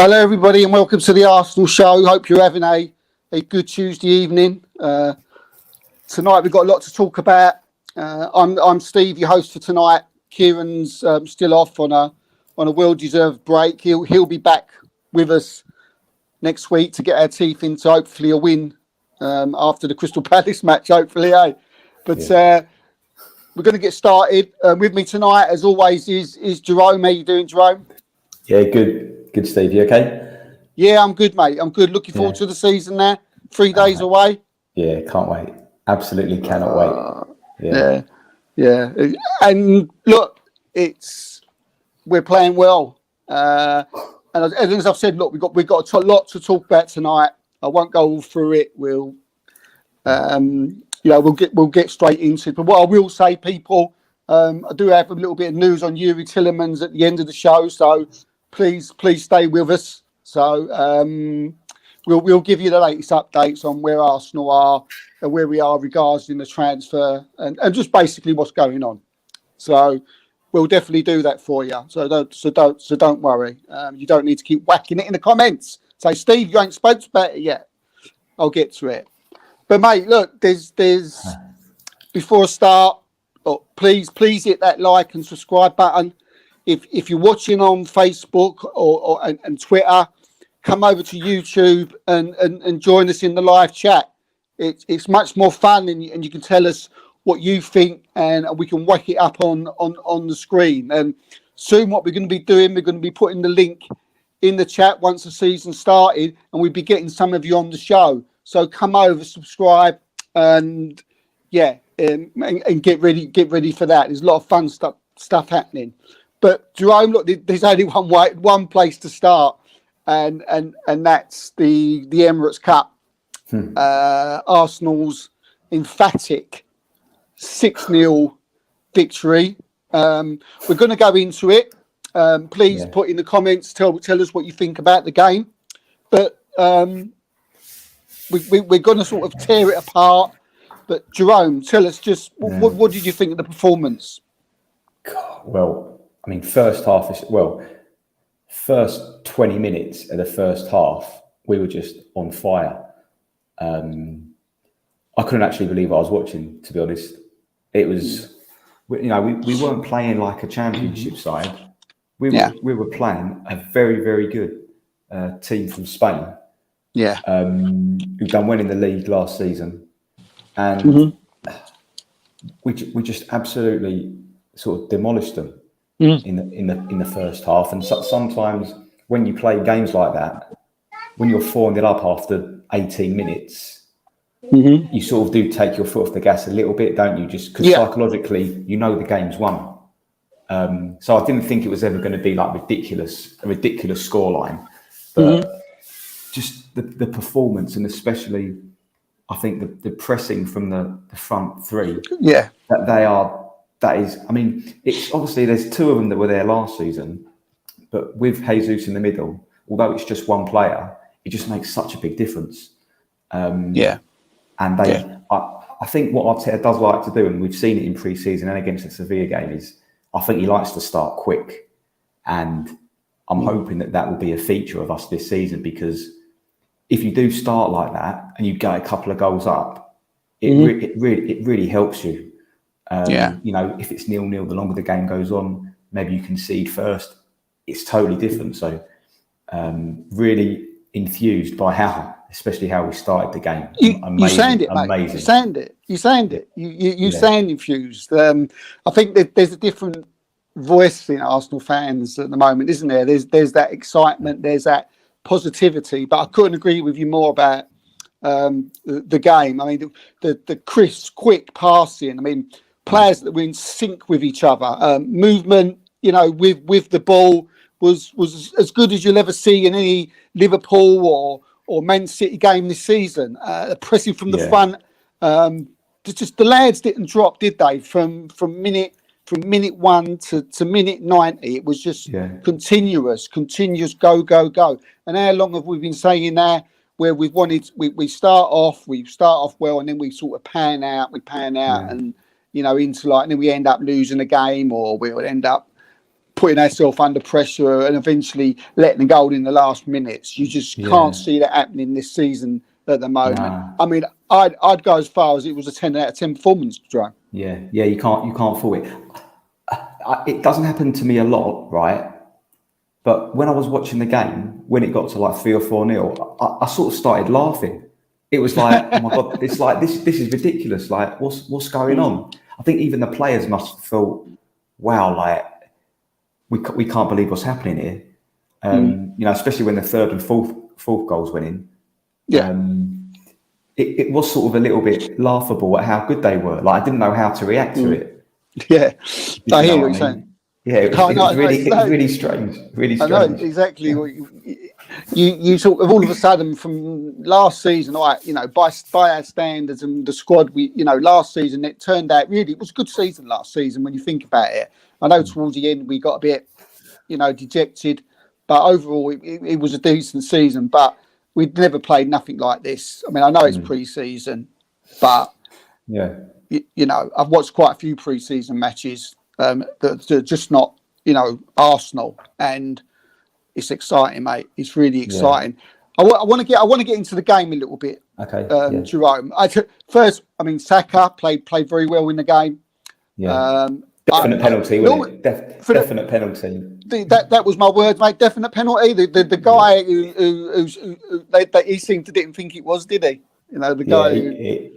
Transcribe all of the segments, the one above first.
Hello, everybody, and welcome to the Arsenal show. Hope you're having a good Tuesday evening. Tonight we've got a lot to talk about. I'm Steve, your host for tonight. Kieran's still off on a well-deserved break. He'll be back with us next week to get our teeth into hopefully a win after the Crystal Palace match. Hopefully, eh? But we're going to get started. With me tonight, as always, is Jerome. How you doing, Jerome? Yeah, good, Steve. You okay? Yeah, I'm good, mate. I'm good. Looking forward to the season now. 3 days away. Yeah, can't wait. Absolutely cannot wait. Yeah. And look, we're playing well. And as I've said, look, we've got a lot to talk about tonight. I won't go all through it. We'll get straight into it. But what I will say, people, I do have a little bit of news on Yuri Tillemans at the end of the show, so please stay with us. So we'll give you the latest updates on where Arsenal are and where we are regarding the transfer and just basically what's going on. So we'll definitely do that for you. So don't worry. You don't need to keep whacking it in the comments. Say, Steve, you ain't spoke about it yet. I'll get to it. But mate, look, there's before I start, please hit that like and subscribe button. If you're watching on Facebook and Twitter, come over to YouTube and join us in the live chat. It's much more fun, and you can tell us what you think, and we can whack it up on the screen. And soon, what we're going to be doing, we're going to be putting the link in the chat once the season started, and we'll be getting some of you on the show. So come over, subscribe, and get ready for that. There's a lot of fun stuff happening. But Jerome, look, there's only one place to start, and that's the Emirates Cup. Arsenal's emphatic 6-0 victory. We're going to go into it. Please put in the comments, tell us what you think about the game. But we're going to sort of tear it apart. But Jerome, tell us just what did you think of the performance? Well, I mean, first 20 minutes of the first half, we were just on fire. I couldn't actually believe what I was watching, to be honest. It was, we weren't playing like a championship side. We were playing a very, very good team from Spain. Yeah. Who've done well in the league last season. And we just absolutely sort of demolished them in the first half. And sometimes when you play games like that, when you're 4-0 up after 18 minutes, you sort of do take your foot off the gas a little bit, don't you? Just because psychologically, the game's won. So I didn't think it was ever going to be like a ridiculous scoreline, but just the performance, and especially I think the pressing from the front three. Yeah, that is. I mean, it's obviously there's two of them that were there last season, but with Jesus in the middle, although it's just one player, it just makes such a big difference. And I think what Arteta does like to do, and we've seen it in pre-season and against the Sevilla game, is I think he likes to start quick, and I'm hoping that will be a feature of us this season, because if you do start like that and you get a couple of goals up, it really helps you. If it's 0-0, the longer the game goes on, maybe you concede first. It's totally different. So really enthused by especially how we started the game. You sound it, mate. You sound it. You sound infused. I think that there's a different voice in Arsenal fans at the moment, isn't there? There's that excitement, there's that positivity, but I couldn't agree with you more about the game. I mean, the crisp, quick passing. I mean, players that were in sync with each other. Movement, with the ball was as good as you'll ever see in any Liverpool or Man City game this season. Pressing from the front. Just the lads didn't drop, did they? From minute 1 to minute 90, it was just continuous go. And how long have we been saying that? Where we start off well, and then we sort of pan out, and into and then we end up losing a game, or we'll end up putting ourselves under pressure and eventually letting a goal in the last minutes. You just can't see that happening this season at the moment. Nah. I mean, I'd go as far as it was a 10 out of 10 performance, Joe. Yeah, you can't fault it. It doesn't happen to me a lot, right? But when I was watching the game, when it got to like 3 or 4-0, I sort of started laughing. It was like, oh my God, it's like this is ridiculous. Like, what's going on? I think even the players must have thought, wow, like we can't believe what's happening here. You know, especially when the third and fourth goals went in. Yeah. It was sort of a little bit laughable at how good they were. Like, I didn't know how to react to it. Yeah, I hear what you're saying. Yeah, it was really strange. Really strange. I know exactly what you sort of all of a sudden from last season, you know, by our standards and the squad, last season it turned out really it was a good season last season when you think about it. I know towards the end we got a bit, dejected, but overall it was a decent season. But we'd never played nothing like this. I mean, I know it's pre-season, but I've watched quite a few pre-season matches that are just not, Arsenal, and it's exciting, mate. It's really exciting. I want to get into the game a little bit. Okay, Jerome. First, Saka played very well in the game. Yeah. Definite penalty, wasn't it? Definite penalty. That was my word, mate. Definite penalty. The guy who he seemed to didn't think it was, did he? The guy.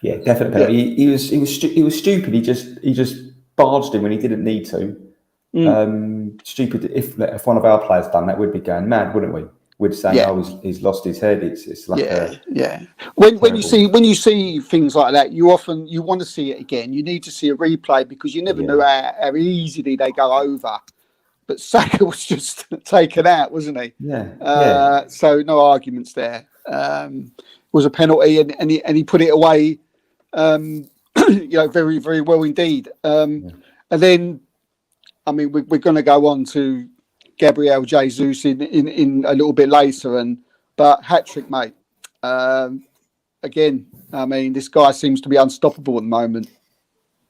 Yeah, definite penalty. Yeah. He was stupid. He just barged him when he didn't need to. Stupid. If one of our players done that, we'd be going mad, wouldn't we? We'd say, he's lost his head. It's like When you see things like that, you want to see it again. You need to see a replay because you never know how easily they go over. But Saka was just taken out, wasn't he? Yeah. So no arguments there. It was a penalty, and he put it away. Very very well indeed. And then, we're going to go on to Gabriel Jesus in a little bit later, but hat-trick, mate. Again, this guy seems to be unstoppable at the moment.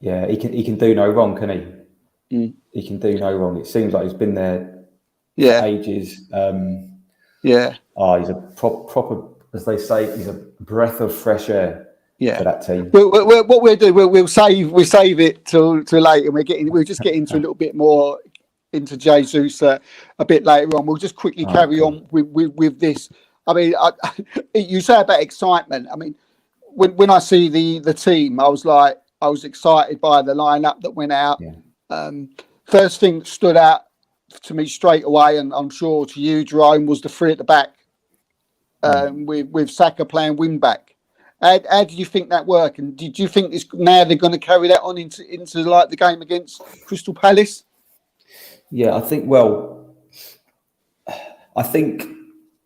Yeah, he can do no wrong, can he? He can do no wrong. It seems like he's been there for ages. He's a proper, as they say, he's a breath of fresh air for that team. What we'll do, we'll save it till later. We'll just get into a little bit more into Jesus a bit later on. We'll just quickly carry on with this. You say about excitement. When I see the team, I was excited by the lineup that went out. First thing that stood out to me straight away, and I'm sure to you, Jerome, was the three at the back, with Saka playing wing back. How did you think that worked? And did you think now they're going to carry that on into like the game against Crystal Palace? Yeah, I think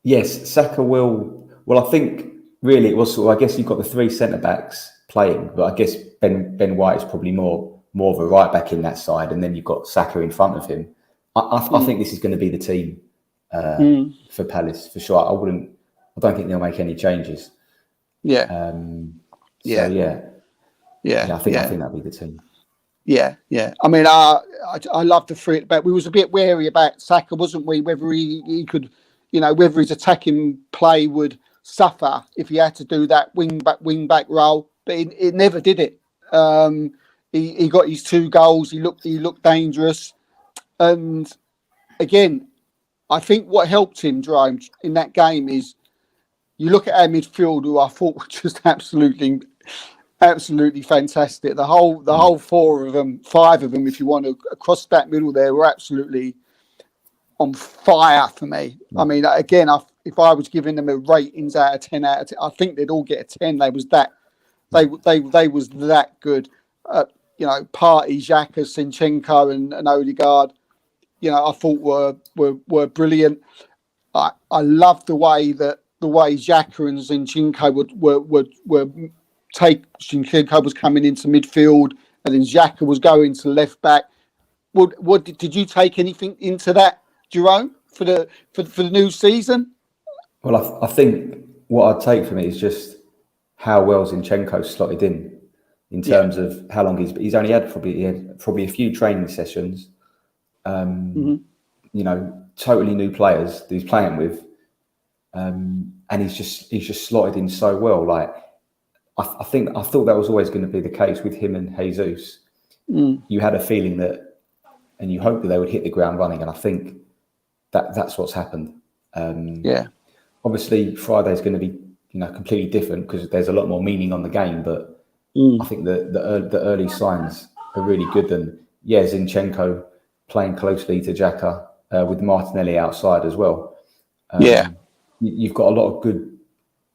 yes, Saka will. Well, I think really it was. I guess you've got the three centre backs playing, but I guess Ben White is probably more of a right back in that side, and then you've got Saka in front of him. I think this is going to be the team for Palace for sure. I don't think they'll make any changes. I think that'll be the team. Yeah. I love the three at the back. We was a bit wary about Saka, wasn't we? Whether he could, whether his attacking play would suffer if he had to do that wing back role, but it never did it. He got his 2 goals. He looked dangerous, and again, I think what helped him, Jerome, in that game is you look at our midfield, who I thought were just absolutely fantastic. The whole 4 of them, 5 of them, if you want to, across that middle there, were absolutely on fire for me. Again, if I was giving them a ratings out of 10, I think they'd all get a 10. They was that good. Partey, Xhaka, Zinchenko, and Odegaard, I thought were brilliant. I love the way Xhaka and Zinchenko Zinchenko was coming into midfield, and then Xhaka was going to left back. What did you take anything into that, Jerome, for the new season? Well, I think what I'd take from it is just how well Zinchenko slotted in. in terms of how long he's only had probably a few training sessions. You know, totally new players that he's playing with, and he's just slotted in so well. Like I thought that was always going to be the case with him and Jesus. You had a feeling that, and you hoped that they would hit the ground running, and I think that's what's happened. Obviously Friday's going to be, you know, completely different because there's a lot more meaning on the game, but I think the early signs are really good. And Zinchenko playing closely to Xhaka with Martinelli outside as well. You've got a lot of good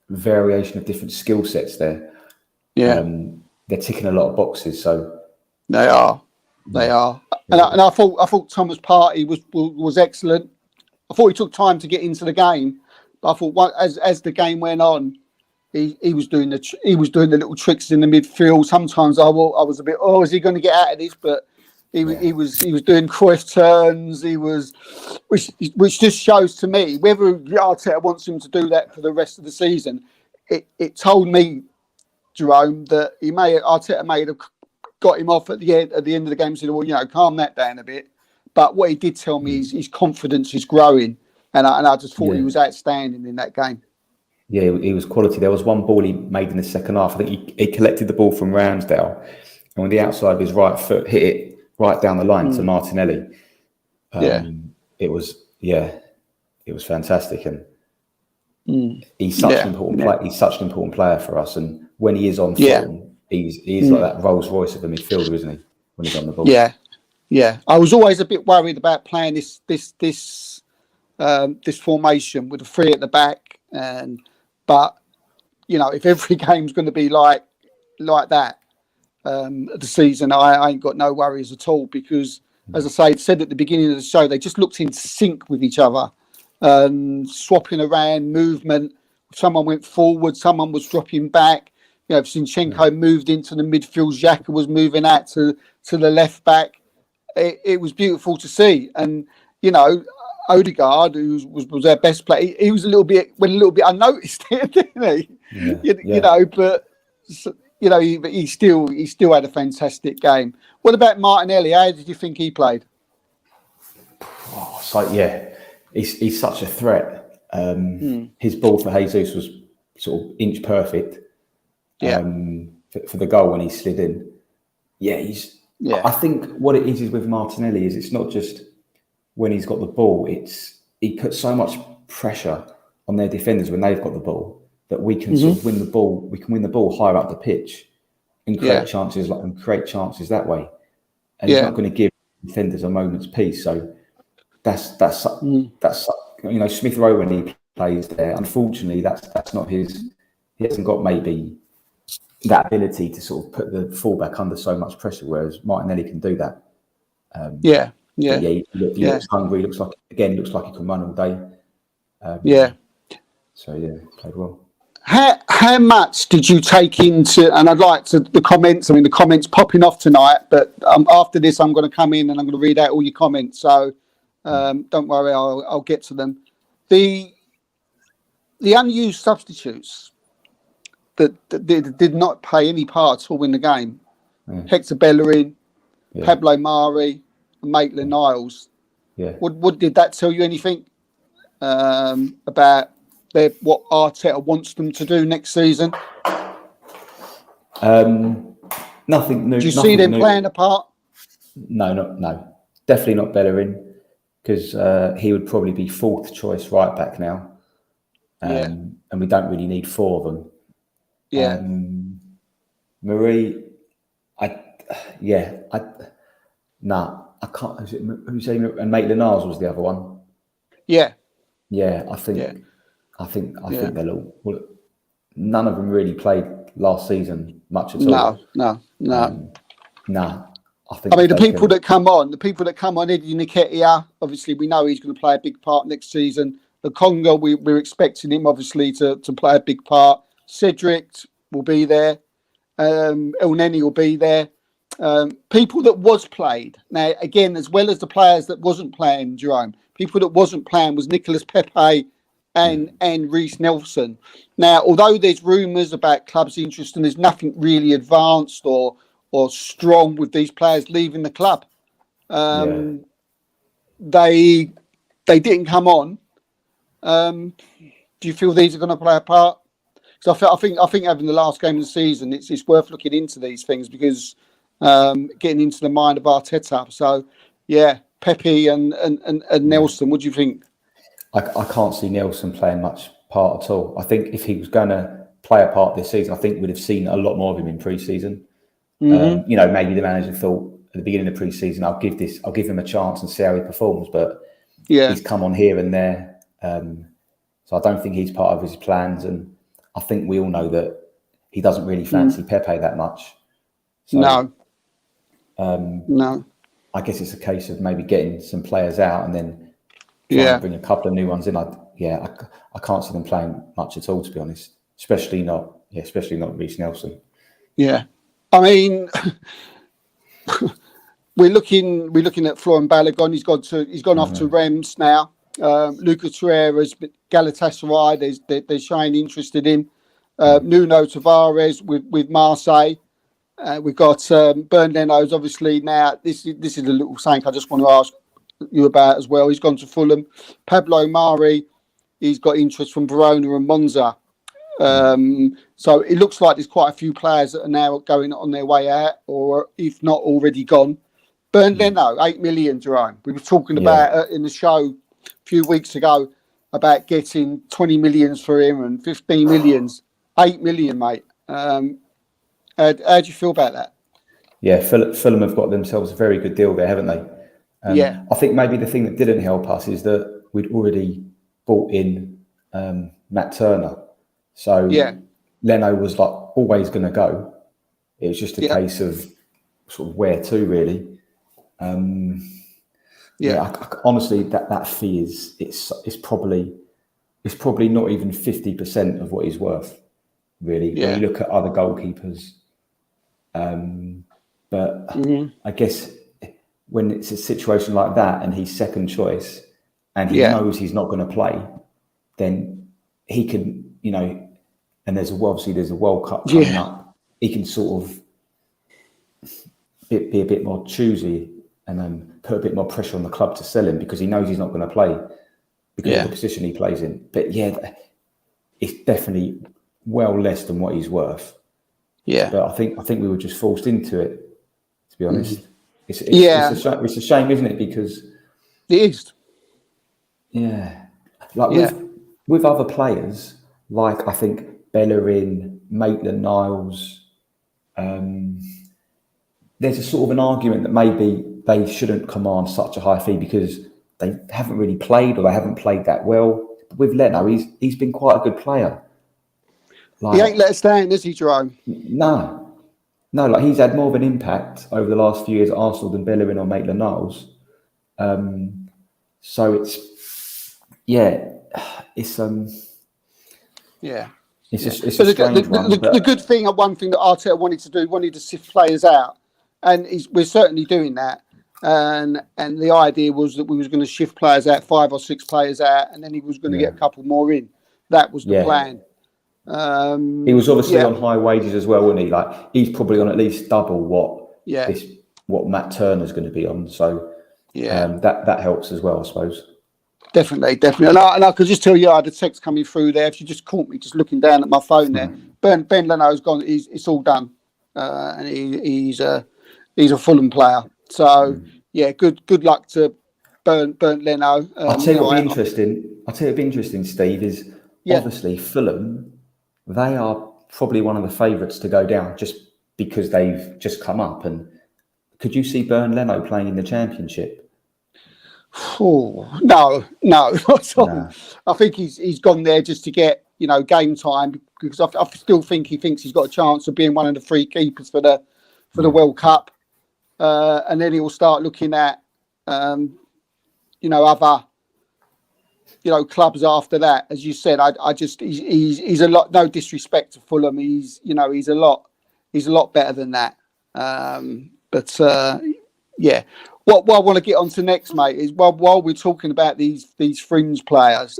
variation of different skill sets there. They're ticking a lot of boxes. So they are. And I thought Thomas Partey was excellent. I thought he took time to get into the game, but I thought as the game went on, he was doing the little tricks in the midfield. Sometimes I was a bit, is he going to get out of this? But he was doing Cruyff turns. Which just shows to me, whether Arteta wants him to do that for the rest of the season. It told me, Jerome, that Arteta may have got him off at the end of the game. Said, well, you know, calm that down a bit. But what he did tell me is his confidence is growing, and I just thought he was outstanding in that game. Yeah, he was quality. There was one ball he made in the second half. I think he collected the ball from Ramsdale, and with the outside of his right foot, hit it right down the line to Martinelli. It was fantastic, and he's such an important player. He's such an important player for us, and when he is on form, he's like that Rolls Royce of a midfielder, isn't he? When he's on the ball. Yeah. I was always a bit worried about playing this formation with the three at the back, but you know, if every game's going to be like that the season, I ain't got no worries at all, because, as I said at the beginning of the show, they just looked in sync with each other, swapping around movement. Someone went forward, someone was dropping back. You know, Zinchenko moved into the midfield, Xhaka was moving out to the left back. It was beautiful to see, and you know, Odegaard, who was their best player, he was a little bit unnoticed, didn't he? You know, but you know, he still had a fantastic game. What about Martinelli? How did you think he played? He's such a threat. His ball for Jesus was sort of inch perfect. For the goal when he slid in. I think what it is with Martinelli is it's not just when he's got the ball, he puts so much pressure on their defenders when they've got the ball that we can sort of win the ball. We can win the ball higher up the pitch and create chances that way. And he's not going to give defenders a moment's peace. So that's you know, Smith Rowe, when he plays there, unfortunately that's not his. He hasn't got maybe that ability to sort of put the fullback under so much pressure, whereas Martinelli can do that. He looks hungry. Looks like he can run all day. Played well. How much did you take into? And I'd like to the comments. I mean, the comments popping off tonight. But after this, I'm going to come in and I'm going to read out all your comments. So don't worry, I'll get to them. The unused substitutes that did not play any part at all in the game. Hector Bellerin, Pablo Mari, and Maitland-Niles. What did that tell you anything about what Arteta wants them to do next season? Nothing new. Do you see them playing a part? No. Definitely not Bellerin, because he would probably be fourth choice right back now. And we don't really need four of them. Marie, I can't. Who's saying? And Maitland-Niles was the other one. I think they'll all. Well, none of them really played last season much at all. No. I mean, the people that come on, Eddie Nketiah, obviously we know he's going to play a big part next season. The Congo, we're expecting him obviously to play a big part. Cedric will be there. El Neni will be there. People that was played. Now, again, as well as the players that wasn't playing, Jerome, people that wasn't playing was Nicolas Pepe and Reece Nelson. Now, although there's rumours about clubs' interest, and there's nothing really advanced or strong with these players leaving the club, they didn't come on. Do you feel these are going to play a part? Because I think having the last game of the season, it's worth looking into these things, because getting into the mind of Arteta. So, yeah, Pepe and Nelson. What do you think? I can't see Nelson playing much part at all. I think if he was going to play a part this season, I think we'd have seen a lot more of him in pre-season. You know, maybe the manager thought at the beginning of pre-season, I'll give him a chance and see how he performs. But he's come on here and there. So I don't think he's part of his plans. And I think we all know that he doesn't really fancy Pepe that much. So, no. I guess it's a case of maybe getting some players out and then trying to bring a couple of new ones in. I can't see them playing much at all, to be honest. Especially not Reece Nelson. Yeah, I mean, we're looking at Florian Balogun. He's gone off to Reims now. Lucas Torreira's Galatasaray. They're showing interest in him. Nuno Tavares with Marseille. We've got Bernd Leno's obviously now. This is a little thing I just want to ask you about as well. He's gone to Fulham. Pablo Mari, he's got interest from Verona and Monza. So it looks like there's quite a few players that are now going on their way out, or if not already gone. Bernd Leno, 8 million, Jerome. We were talking about in the show a few weeks ago about getting 20 millions for him and 15 millions. 8 million, mate. How do you feel about that? Yeah, Fulham have got themselves a very good deal there, haven't they? I think maybe the thing that didn't help us is that we'd already bought in Matt Turner. So Leno was like always going to go. It was just a case of sort of where to, really. Honestly, that fee it's probably not even 50% of what he's worth, really. When you look at other goalkeepers. But I guess when it's a situation like that and he's second choice and he knows he's not going to play, then he can, you know, and there's a World Cup coming up. He can sort of be a bit more choosy and put a bit more pressure on the club to sell him, because he knows he's not going to play because of the position he plays in. But it's definitely well less than what he's worth. Yeah, but I think we were just forced into it, to be honest. It's a shame, isn't it? Because it is. Yeah, like with other players, like I think Bellerin, Maitland-Niles, there's a sort of an argument that maybe they shouldn't command such a high fee because they haven't really played, or they haven't played that well. But with Leno, he's been quite a good player. Like, he ain't let us down, is he, Jerome? No, like he's had more of an impact over the last few years at Arsenal than Bellerin or Maitland-Niles. So it's a strange one. The good thing, one thing that Arteta wanted to sift players out, and we're certainly doing that. And the idea was that we was going to shift players out, 5 or 6 players out, and then he was going to get a couple more in. That was the plan. He was obviously on high wages as well, wasn't he? Like he's probably on at least double what Matt Turner's going to be on. So that helps as well, I suppose. Definitely. And I could just tell you, I had a text coming through there. If you just caught me just looking down at my phone there, Ben Leno's gone. It's all done, and he's a Fulham player. So good luck to Bernd Leno. I'll tell you what'd be interesting, Steve, is obviously Fulham. They are probably one of the favourites to go down just because they've just come up. And could you see Bernd Leno playing in the Championship? Oh, no, not at all. No. I think he's gone there just to get game time, because I still think he thinks he's got a chance of being one of the 3 keepers for the World Cup, and then he will start looking at other clubs after that. As you said, he's a lot. No disrespect to Fulham, he's a lot better than that. What I want to get on to next, mate, is while we're talking about these fringe players,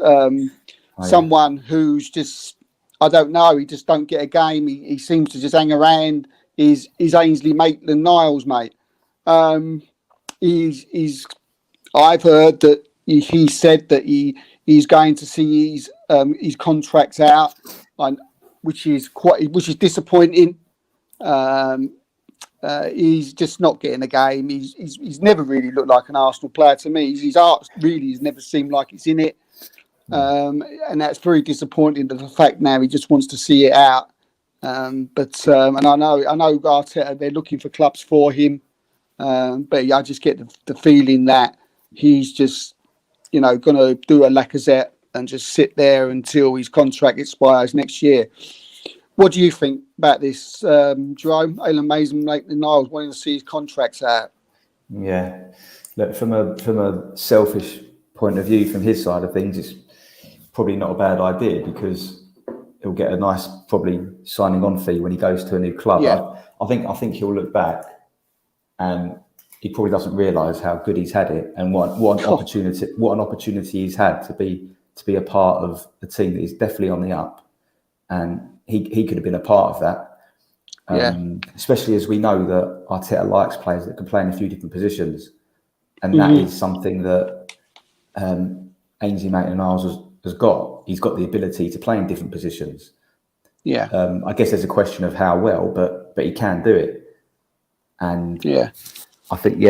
someone who's just, I don't know, he just don't get a game. He seems to just hang around. Is Ainsley Maitland-Niles, mate. I've heard that he said that he's going to see his contracts out, which is disappointing. He's just not getting a game. He's never really looked like an Arsenal player to me. His art really has never seemed like it's in it, and that's very disappointing. The fact now he just wants to see it out. And I know Arteta, they're looking for clubs for him, but I just get the feeling that he's just, going to do a Lacazette and just sit there until his contract expires next year. What do you think about this, Jerome? Alan Maitland-Niles wanting to see his contracts out. Yeah, look, from a selfish point of view, from his side of things, it's probably not a bad idea because he'll get a nice, probably signing on fee when he goes to a new club. Yeah. I think he'll look back and he probably doesn't realise how good he's had it and what an opportunity he's had to be a part of a team that is definitely on the up, and he could have been a part of that. Especially as we know that Arteta likes players that can play in a few different positions, and that is something that Ainsley Maitland-Niles has got. He's got the ability to play in different positions. Yeah. I guess there's a question of how well, but he can do it. And I think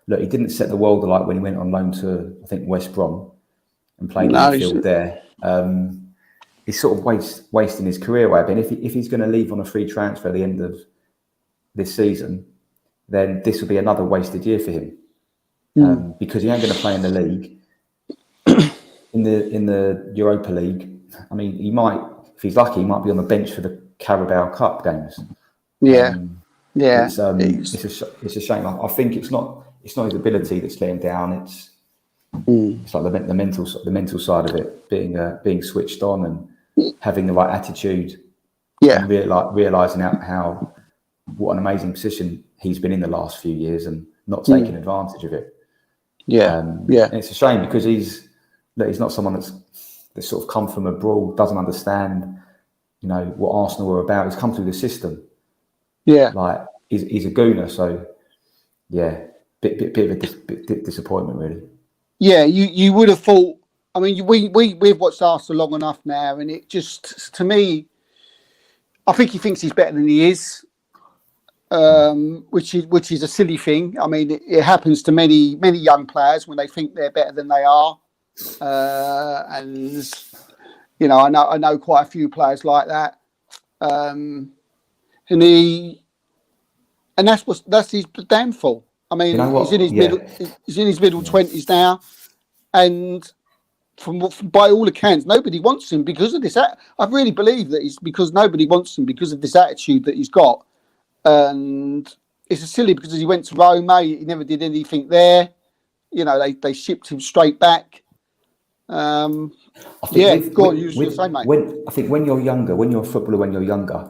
look, he didn't set the world alight when he went on loan to, I think, West Brom and played midfield there. He's sort of wasting his career away. But if he's going to leave on a free transfer at the end of this season, then this will be another wasted year for him, because he ain't going to play in the league. In the Europa League, I mean, he might, if he's lucky, he might be on the bench for the Carabao Cup games. It's a shame. I think it's not his ability that's letting down. It's like the mental side of it, being switched on and having the right attitude. And realizing what an amazing position he's been in the last few years and not taking advantage of it. And it's a shame because he's not someone that's sort of come from abroad, doesn't understand, what Arsenal are about. He's come through the system. Like he's a gooner. So bit of a disappointment, really. Yeah, you would have thought. I mean, we've watched Arsenal long enough now, and it just, to me, I think he thinks he's better than he is, which is a silly thing. I mean, it happens to many young players when they think they're better than they are, and I know quite a few players like that, and that's his downfall. I mean, he's in his middle 20s now, and by all accounts, nobody wants him because of this. I really believe that it's because nobody wants him because of this attitude that he's got, and it's silly because he went to Roma, he never did anything there. They shipped him straight back. You were saying, mate. I think when you're younger, when you're a footballer,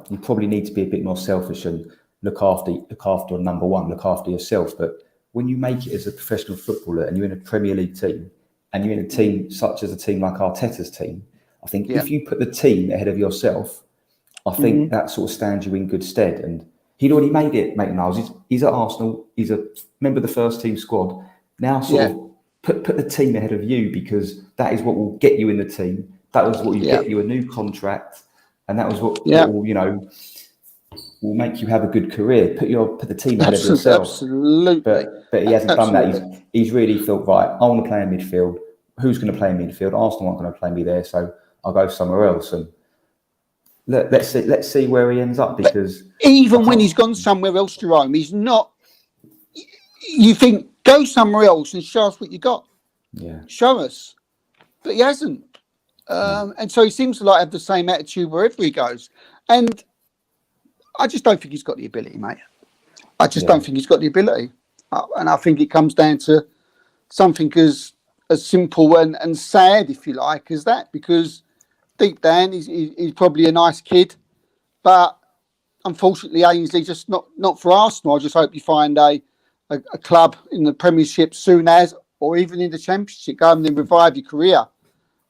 you probably need to be a bit more selfish and look after number one, look after yourself. But when you make it as a professional footballer and you're in a Premier League team and you're in a team such as a team like Arteta's team, I think if you put the team ahead of yourself, I think that sort of stands you in good stead. And he'd already made it, Maitland-Niles. He's at Arsenal. He's a member of the first team squad. Now sort of put the team ahead of you, because that is what will get you in the team. That was what will get you a new contract. And that was what will make you have a good career. Put the team ahead of yourself. Absolutely. But he hasn't done that. He's really thought, right, I want to play in midfield. Who's going to play in midfield? Arsenal aren't going to play me there, so I'll go somewhere else. And let's see where he ends up, because even when he's gone somewhere else, Jerome, he's not. You think, go somewhere else and show us what you got. Yeah. Show us. But he hasn't. And so he seems to have the same attitude wherever he goes. And I just don't think he's got the ability, mate. I just don't think he's got the ability. And I think it comes down to something as simple and sad, if you like, as that. Because deep down, he's probably a nice kid. But unfortunately, Ainsley, just not for Arsenal. I just hope you find a club in the Premiership soon as, or even in the Championship, go and then revive your career.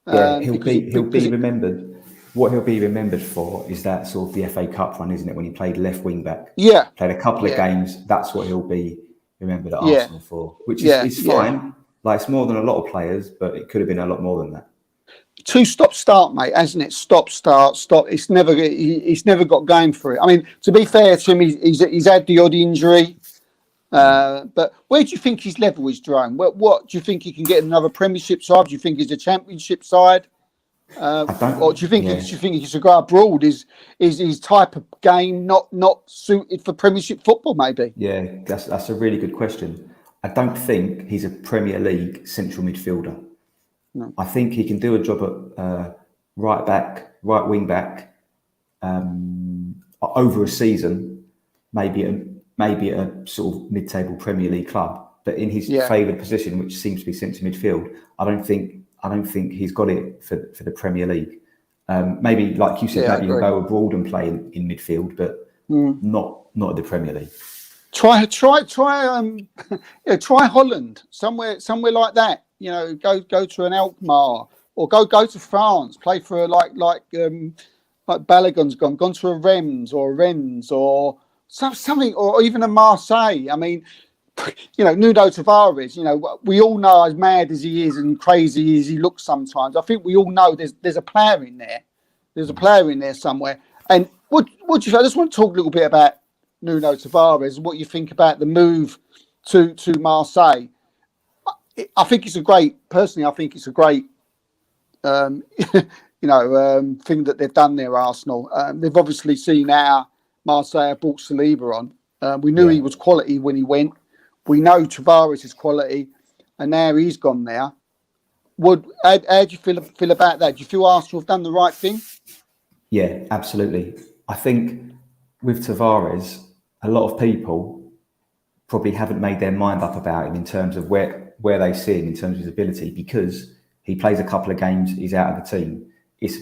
He'll be remembered. What he'll be remembered for is that sort of the FA Cup run, isn't it? When he played left wing back, played a couple of games. That's what he'll be remembered at Arsenal for, which is fine. Like, it's more than a lot of players, but it could have been a lot more than that. 2 stop-start, mate, hasn't it? Stop, start, stop. He's never got going for it. I mean, to be fair to him, he's had the odd injury. But where do you think his level is, Jerome? What do you think he can get in another Premiership side? Do you think he's a Championship side? Or do you think he should go abroad? Is his type of game not suited for Premiership football? Maybe. Yeah, that's a really good question. I don't think he's a Premier League central midfielder. No. I think he can do a job at right wing back, over a season, maybe at a sort of mid-table Premier League club. But in his favoured position, which seems to be central midfield, I don't think he's got it for the Premier League. Maybe, like you said, maybe he'll go abroad and play in midfield, but not at the Premier League. Try Holland, somewhere like that. You know, go to an Alkmaar, or go to France, play for like Balogun's gone to a Rennes or something, or even a Marseille. I mean, you know, Nuno Tavares, you know, we all know, as mad as he is and crazy as he looks sometimes, I think we all know there's a player in there. There's a player in there somewhere. And what do you? I just want to talk a little bit about Nuno Tavares, what you think about the move to Marseille. I think it's a great thing that they've done there, Arsenal. They've obviously seen how Marseille brought Saliba on. We knew he was quality when he went. We know Tavares is quality, and now he's gone there. How do you feel about that? Do you feel Arsenal have done the right thing? Yeah, absolutely. I think with Tavares, a lot of people probably haven't made their mind up about him in terms of where they see him in terms of his ability, because he plays a couple of games, he's out of the team. It's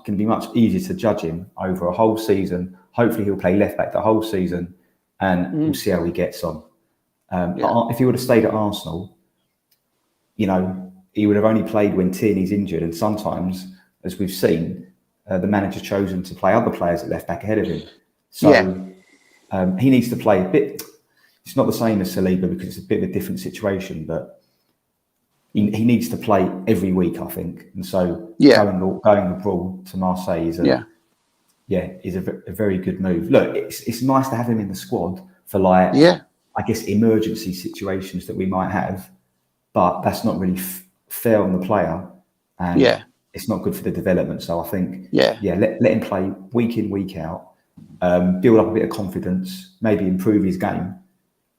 can be much easier to judge him over a whole season. Hopefully he'll play left back the whole season, and we'll see how he gets on. If he would have stayed at Arsenal, you know, he would have only played when Tierney's injured, and sometimes, as we've seen, the manager's chosen to play other players at left back ahead of him. So he needs to play a bit. It's not the same as Saliba because it's a bit of a different situation, but he needs to play every week, I think. And so going abroad to Marseille is a very good move. Look, it's nice to have him in the squad for I guess, emergency situations that we might have, but that's not really fair on the player, and it's not good for the development. So I think, let him play week in, week out, build up a bit of confidence, maybe improve his game,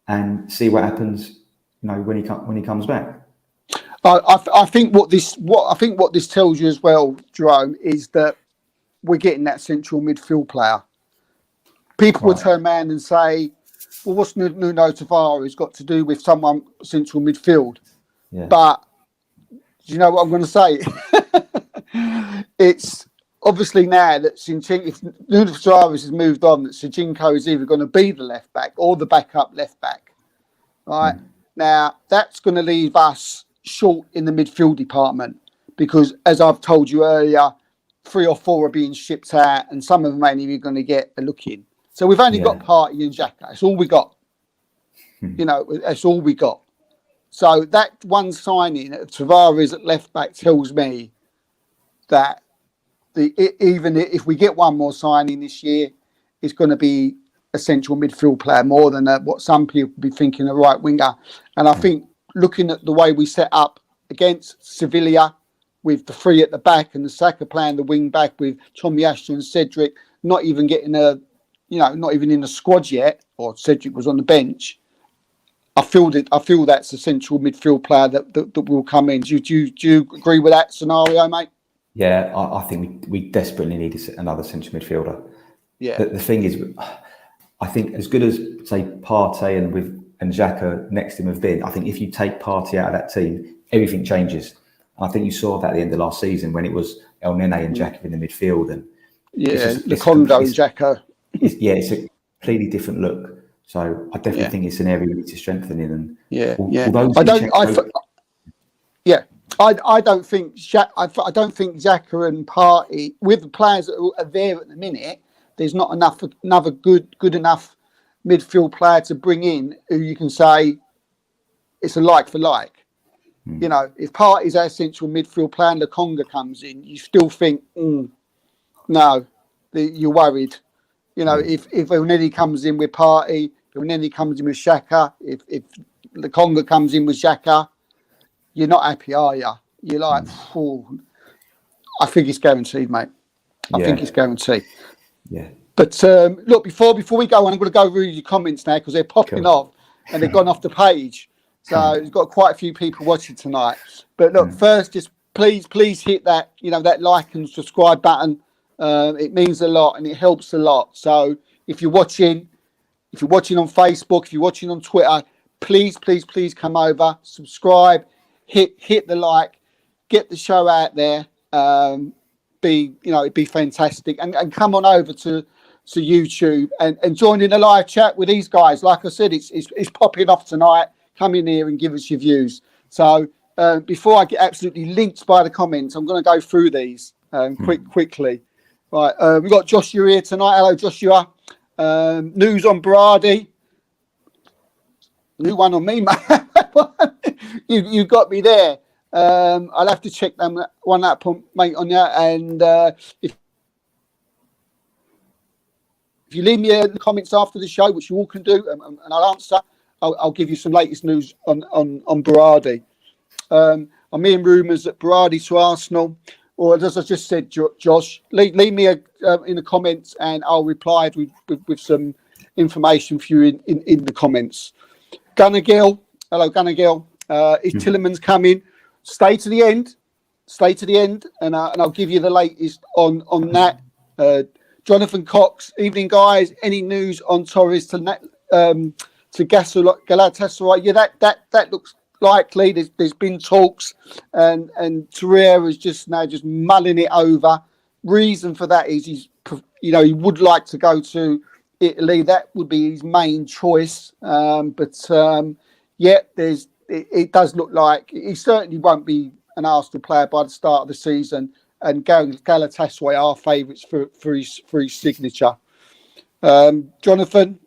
and see what happens. You know, when he comes back. I think what this tells you as well, Jerome, is that we're getting that central midfield player. People would turn around and say, well, what's Nuno Tavares got to do with someone central midfield? Yeah. But do you know what I'm going to say? It's obviously now that if Nuno Tavares has moved on, that Zinchenko is either going to be the left back or the backup left back. Right? Now, that's going to leave us short in the midfield department, because, as I've told you earlier, 3 or 4 are being shipped out, and some of them ain't even going to get a look in. So we've only got Partey and Xhaka. That's all we got. You know, that's all we got. So that one signing of Tavares at left back tells me that even if we get one more signing this year, it's going to be a central midfield player more than what some people be thinking a right winger. And I think looking at the way we set up against Sevilla with the 3 at the back and the Saka playing the wing back with Tomiyasu and Cedric not even getting not even in the squad yet, or Cedric was on the bench. I feel that's a central midfield player that will come in. Do you agree with that scenario, mate? Yeah, I think we desperately need another central midfielder. Yeah. The thing is, I think as good as, say, Partey and Xhaka next to him have been, I think if you take Partey out of that team, everything changes. And I think you saw that at the end of last season when it was El Nene and Xhaka in the midfield. And the Kondo and Xhaka. It's a completely different look. So I definitely think it's an area we need to strengthen in. I don't think I don't think Xhaka and Partey, with the players that are there at the minute, there's not another good enough midfield player to bring in who you can say it's a like for like. You know, if Partey's our central midfield player and Lokonga comes in, you still think, no, you're worried. You know, if Elneny comes in with Partey, if Elneny comes in with Xhaka, if Lokonga comes in with Xhaka, you're not happy, are you? You're like, I think it's guaranteed, mate. I think it's guaranteed. Yeah. But look, before we go on, I'm going to go through your comments now because they're popping off and they've gone off the page. So we've got quite a few people watching tonight. But look, first, just please hit that, that like and subscribe button. It means a lot and it helps a lot. So if you're watching on Facebook, if you're watching on Twitter, please come over, subscribe, hit the like, get the show out there. It'd be fantastic. And come on over to YouTube and join in a live chat with these guys. Like I said, it's popping off tonight. Come in here and give us your views. So before I get absolutely linked by the comments, I'm going to go through these quickly. Right, we've got Joshua here tonight. Hello, Joshua. News on Berardi. New one on me, mate. you got me there. I'll have to check them one up, mate, on you. And if you leave me the comments after the show, which you all can do, and I'll answer, I'll give you some latest news on Berardi. I'm hearing rumours that Berardi to Arsenal, or as I just said, Josh, leave me in the comments and I'll reply with some information for you in the comments. Gunnar Gill, hello Gunnar Gill. Is Tielemans coming? Stay to the end, and I'll give you the latest on that. Jonathan Cox, evening guys. Any news on Torres to Galatasaray? Yeah, that looks likely. There's been talks, and Torreira is just mulling it over. Reason for that is he would like to go to Italy. That would be his main choice. It does look like he certainly won't be an Arsenal player by the start of the season. And Galatasaray are favourites for his signature. Jonathan,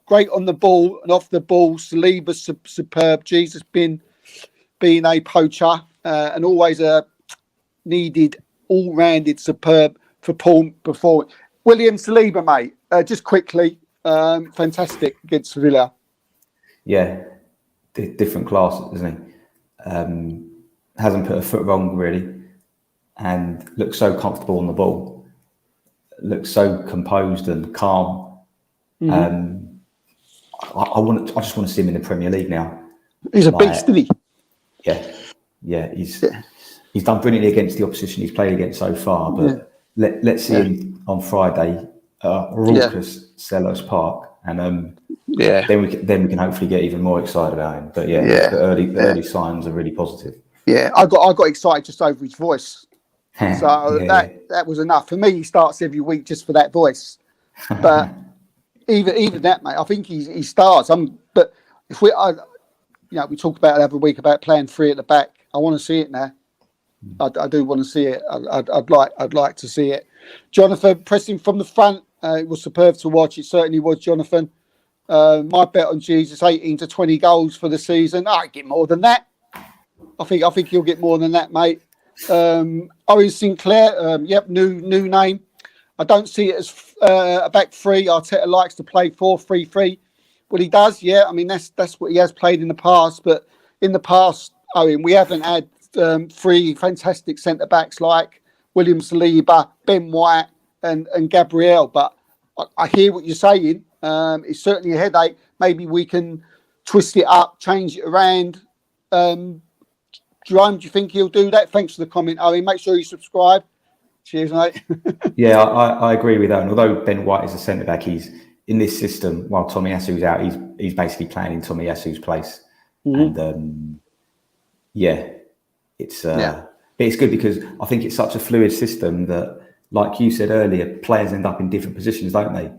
great on the ball and off the ball. Saliba's superb. Jesus being a poacher and always a needed all-rounded superb performance. William Saliba, mate, just quickly, fantastic against Sevilla. Yeah, different class, isn't he? Hasn't put a foot wrong really, and looks so comfortable on the ball. Looks so composed and calm. I just want to see him in the Premier League now. He's a beast, isn't he? Yeah. He's done brilliantly against the opposition he's played against so far. But let's see him on Friday at raucous Selhurst Park, and then we can hopefully get even more excited about him. But the early signs are really positive. Yeah, I got excited just over his voice. So that was enough for me. He starts every week just for that voice. But even that, mate, I think he starts. But if we talk about the other week about playing three at the back. I want to see it now. I do want to see it. I'd like to see it. Jonathan pressing from the front. It was superb to watch. It certainly was, Jonathan. My bet on Jesus, 18 to 20 goals for the season. I get more than that. I think he'll get more than that, mate. Owen Sinclair, new name. I don't see it as a back three. Arteta likes to play 4-3-3. Well, he does, yeah. I mean, that's what he has played in the past. But in the past, Owen, we haven't had three fantastic centre backs like William Saliba, Ben White, and Gabriel. But I hear what you're saying. It's certainly a headache. Maybe we can twist it up, change it around. Jerome, do you think he'll do that? Thanks for the comment, Owen. Make sure you subscribe. Cheers, mate. Yeah, I agree with that. And although Ben White is a centre back, he's in this system while Tomiyasu's out. He's basically playing in Tomiyasu's place. And but it's good because I think it's such a fluid system that, like you said earlier, players end up in different positions, don't they?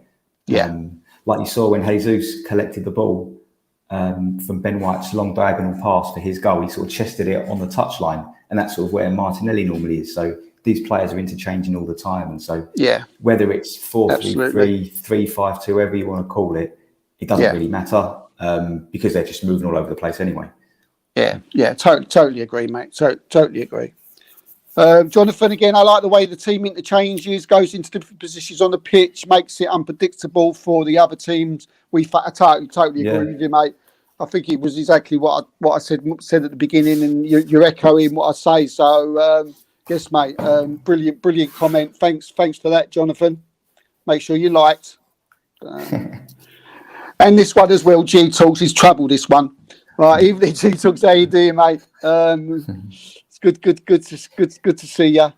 Yeah. Like you saw when Jesus collected the ball, from Ben White's long diagonal pass for his goal. He sort of chested it on the touchline, and that's sort of where Martinelli normally is. So these players are interchanging all the time, and so whether it's 4-3-3, 3-5-2, whatever you want to call it, it doesn't really matter because they're just moving all over the place anyway. Totally agree, mate. Totally agree. Jonathan, again, I like the way the team interchanges, goes into different positions on the pitch, makes it unpredictable for the other teams. I totally agree with you, mate. I think it was exactly what I said at the beginning, and you're echoing what I say. So, yes, mate, brilliant comment. Thanks for that, Jonathan. Make sure you liked. And this one as well, G Talks, is trouble, this one. Right, evening, G Talks, how you doing, mate? It's good to see you.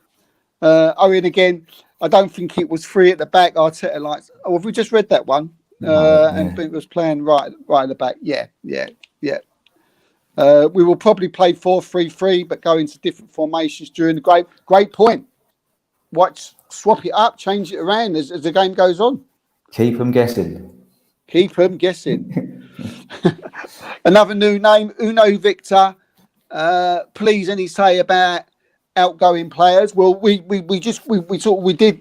Owen, again, I don't think it was free at the back. Arteta likes. Oh, have we just read that one? And it was playing right at the back. Yeah. We will probably play 4-3-3, but go into different formations during the great point. Swap it up, change it around as the game goes on. Keep them guessing. Another new name, Uno Victor. Please, any say about outgoing players? Well, we did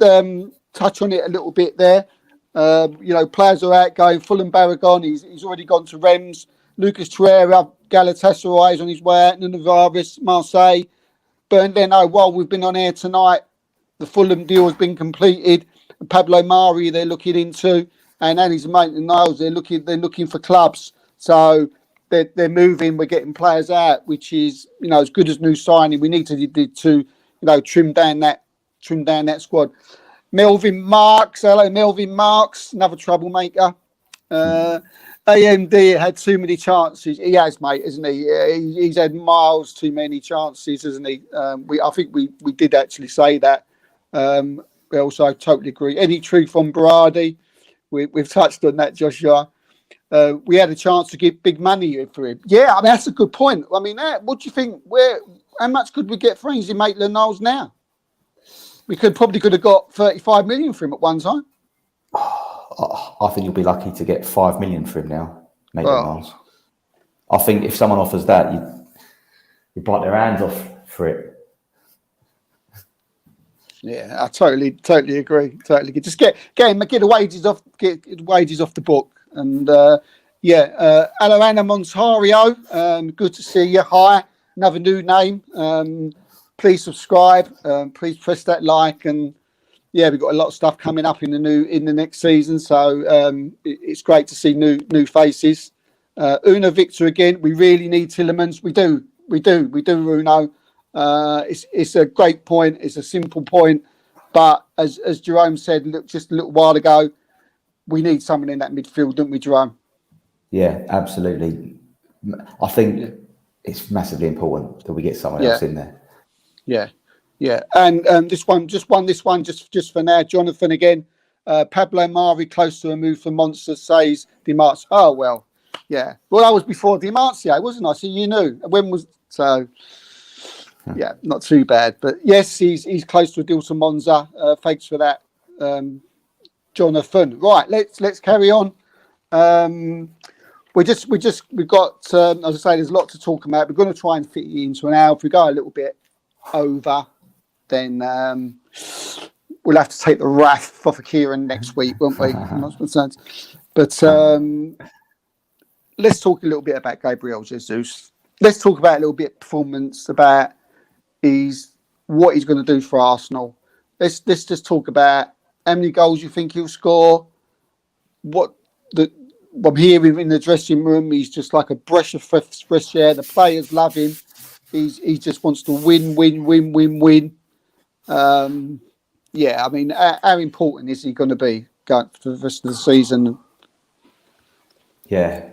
touch on it a little bit there. Players are outgoing. Fulham Barragon, he's already gone to Reims. Lucas Torreira, Galatasaray is on his way out. Nunovaris, Marseille. Burnley. While we've been on air tonight, the Fulham deal has been completed. Pablo Mari they're looking into, and Annie's Maitland Niles they're looking for clubs. So they're moving. We're getting players out, which is as good as new signing. We need to trim down that squad. Melvin Marks, hello Melvin Marks, another troublemaker. AMD had too many chances. He has, mate, isn't he? He's had miles too many chances, hasn't he? I think we did actually say that. We also totally agree. Any truth on Berardi? We've touched on that, Joshua. We had a chance to get big money for him. Yeah, I mean that's a good point. I mean, what do you think? How much could we get for Ainsley Maitland-Niles now? We could have got 35 million for him at one time. I think you'll be lucky to get 5 million for him now, Maitland-Niles. I think if someone offers that, you bite their hands off for it. Yeah, I totally agree. Totally agree. Just get the wages off the book. And Aloana Montario, good to see you. Hi, another new name. Please subscribe. Please press that like, and we've got a lot of stuff coming up in the next season. So it's great to see new faces. Uno Victor again. We really need Tielemans. We do, Uno. It's a great point. It's a simple point, but as Jerome said just a little while ago, we need someone in that midfield, don't we, Jerome? Yeah, absolutely. I think it's massively important that we get someone else in there. Yeah. And this one just for now. Jonathan again. Pablo Mari close to a move for Monster, says Dimartio. Oh well, yeah. Well, that was before Dimartio, wasn't I? So you knew when was so. Yeah, not too bad, but yes, he's close to a deal to Monza. Thanks for that, Jonathan. Right, let's carry on. We've got as I say, there's a lot to talk about. We're going to try and fit it into an hour. If we go a little bit over, then we'll have to take the wrath off of Kieran next week, won't we? But let's talk a little bit about Gabriel Jesus. Let's talk about a little bit of performance, about what he's going to do for Arsenal. Let's just talk about how many goals you think he'll score. I'm hearing in the dressing room, he's just like a breath of fresh air. The players love him. He just wants to win. I mean, how important is he going to be going for the rest of the season? Yeah,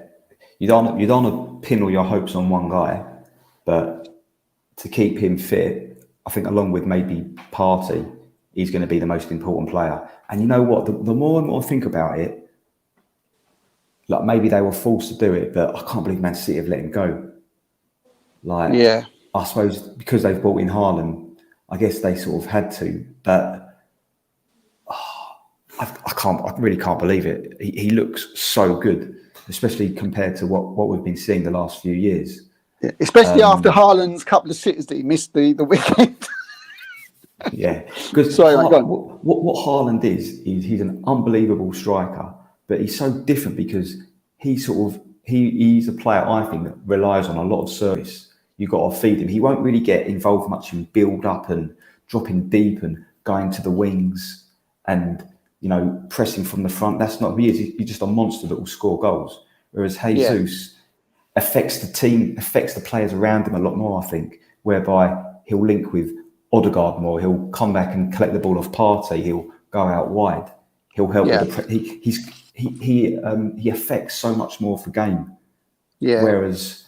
you don't want to pin all your hopes on one guy, but to keep him fit, I think along with maybe Partey, he's going to be the most important player. And you know what? The more and more I think about it, like maybe they were forced to do it, but I can't believe Man City have let him go. I suppose because they've brought in Haaland, I guess they sort of had to. But I really can't believe it. He looks so good. especially compared to what we've been seeing the last few years. Yeah. Especially after Haaland's couple of sitters that he missed the weekend. Yeah, because Sorry, what Haaland is he's an unbelievable striker, but he's so different because he's a player, I think, that relies on a lot of service. You've got to feed him. He won't really get involved much in build up and dropping deep and going to the wings and, you know, pressing from the front. That's not who he is. He's just a monster that will score goals. Whereas Jesus affects the team, affects the players around him a lot more, I think, whereby he'll link with Odegaard more. He'll come back and collect the ball off Partey. He'll go out wide. He'll help with the he affects so much more of the game. Yeah. Whereas,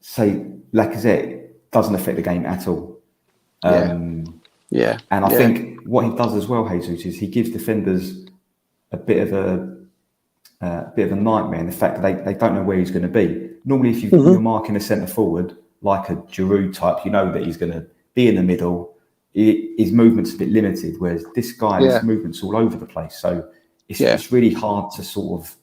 say, Lacazette doesn't affect the game at all. And I think what he does as well, Jesus, is he gives defenders a bit of a nightmare in the fact that they don't know where he's going to be. Normally, if you're marking a centre forward like a Giroud type, you know that he's going to be in the middle. His movement's a bit limited, whereas this guy, his movement's all over the place. So it's really hard to sort of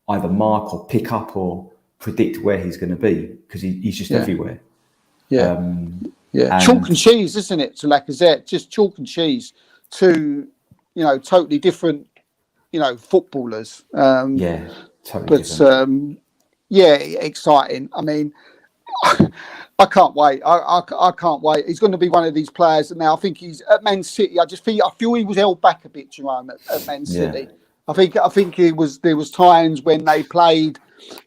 either mark or pick up or predict where he's going to be because he's just everywhere. Chalk and cheese, isn't it? To Lacazette, just chalk and cheese to, you know, totally different, you know, footballers. Totally different. Exciting. I mean, I can't wait. I can't wait. He's going to be one of these players. And now I think he's at Man City. I feel he was held back a bit, Jerome, at Man City. I think there was times when they played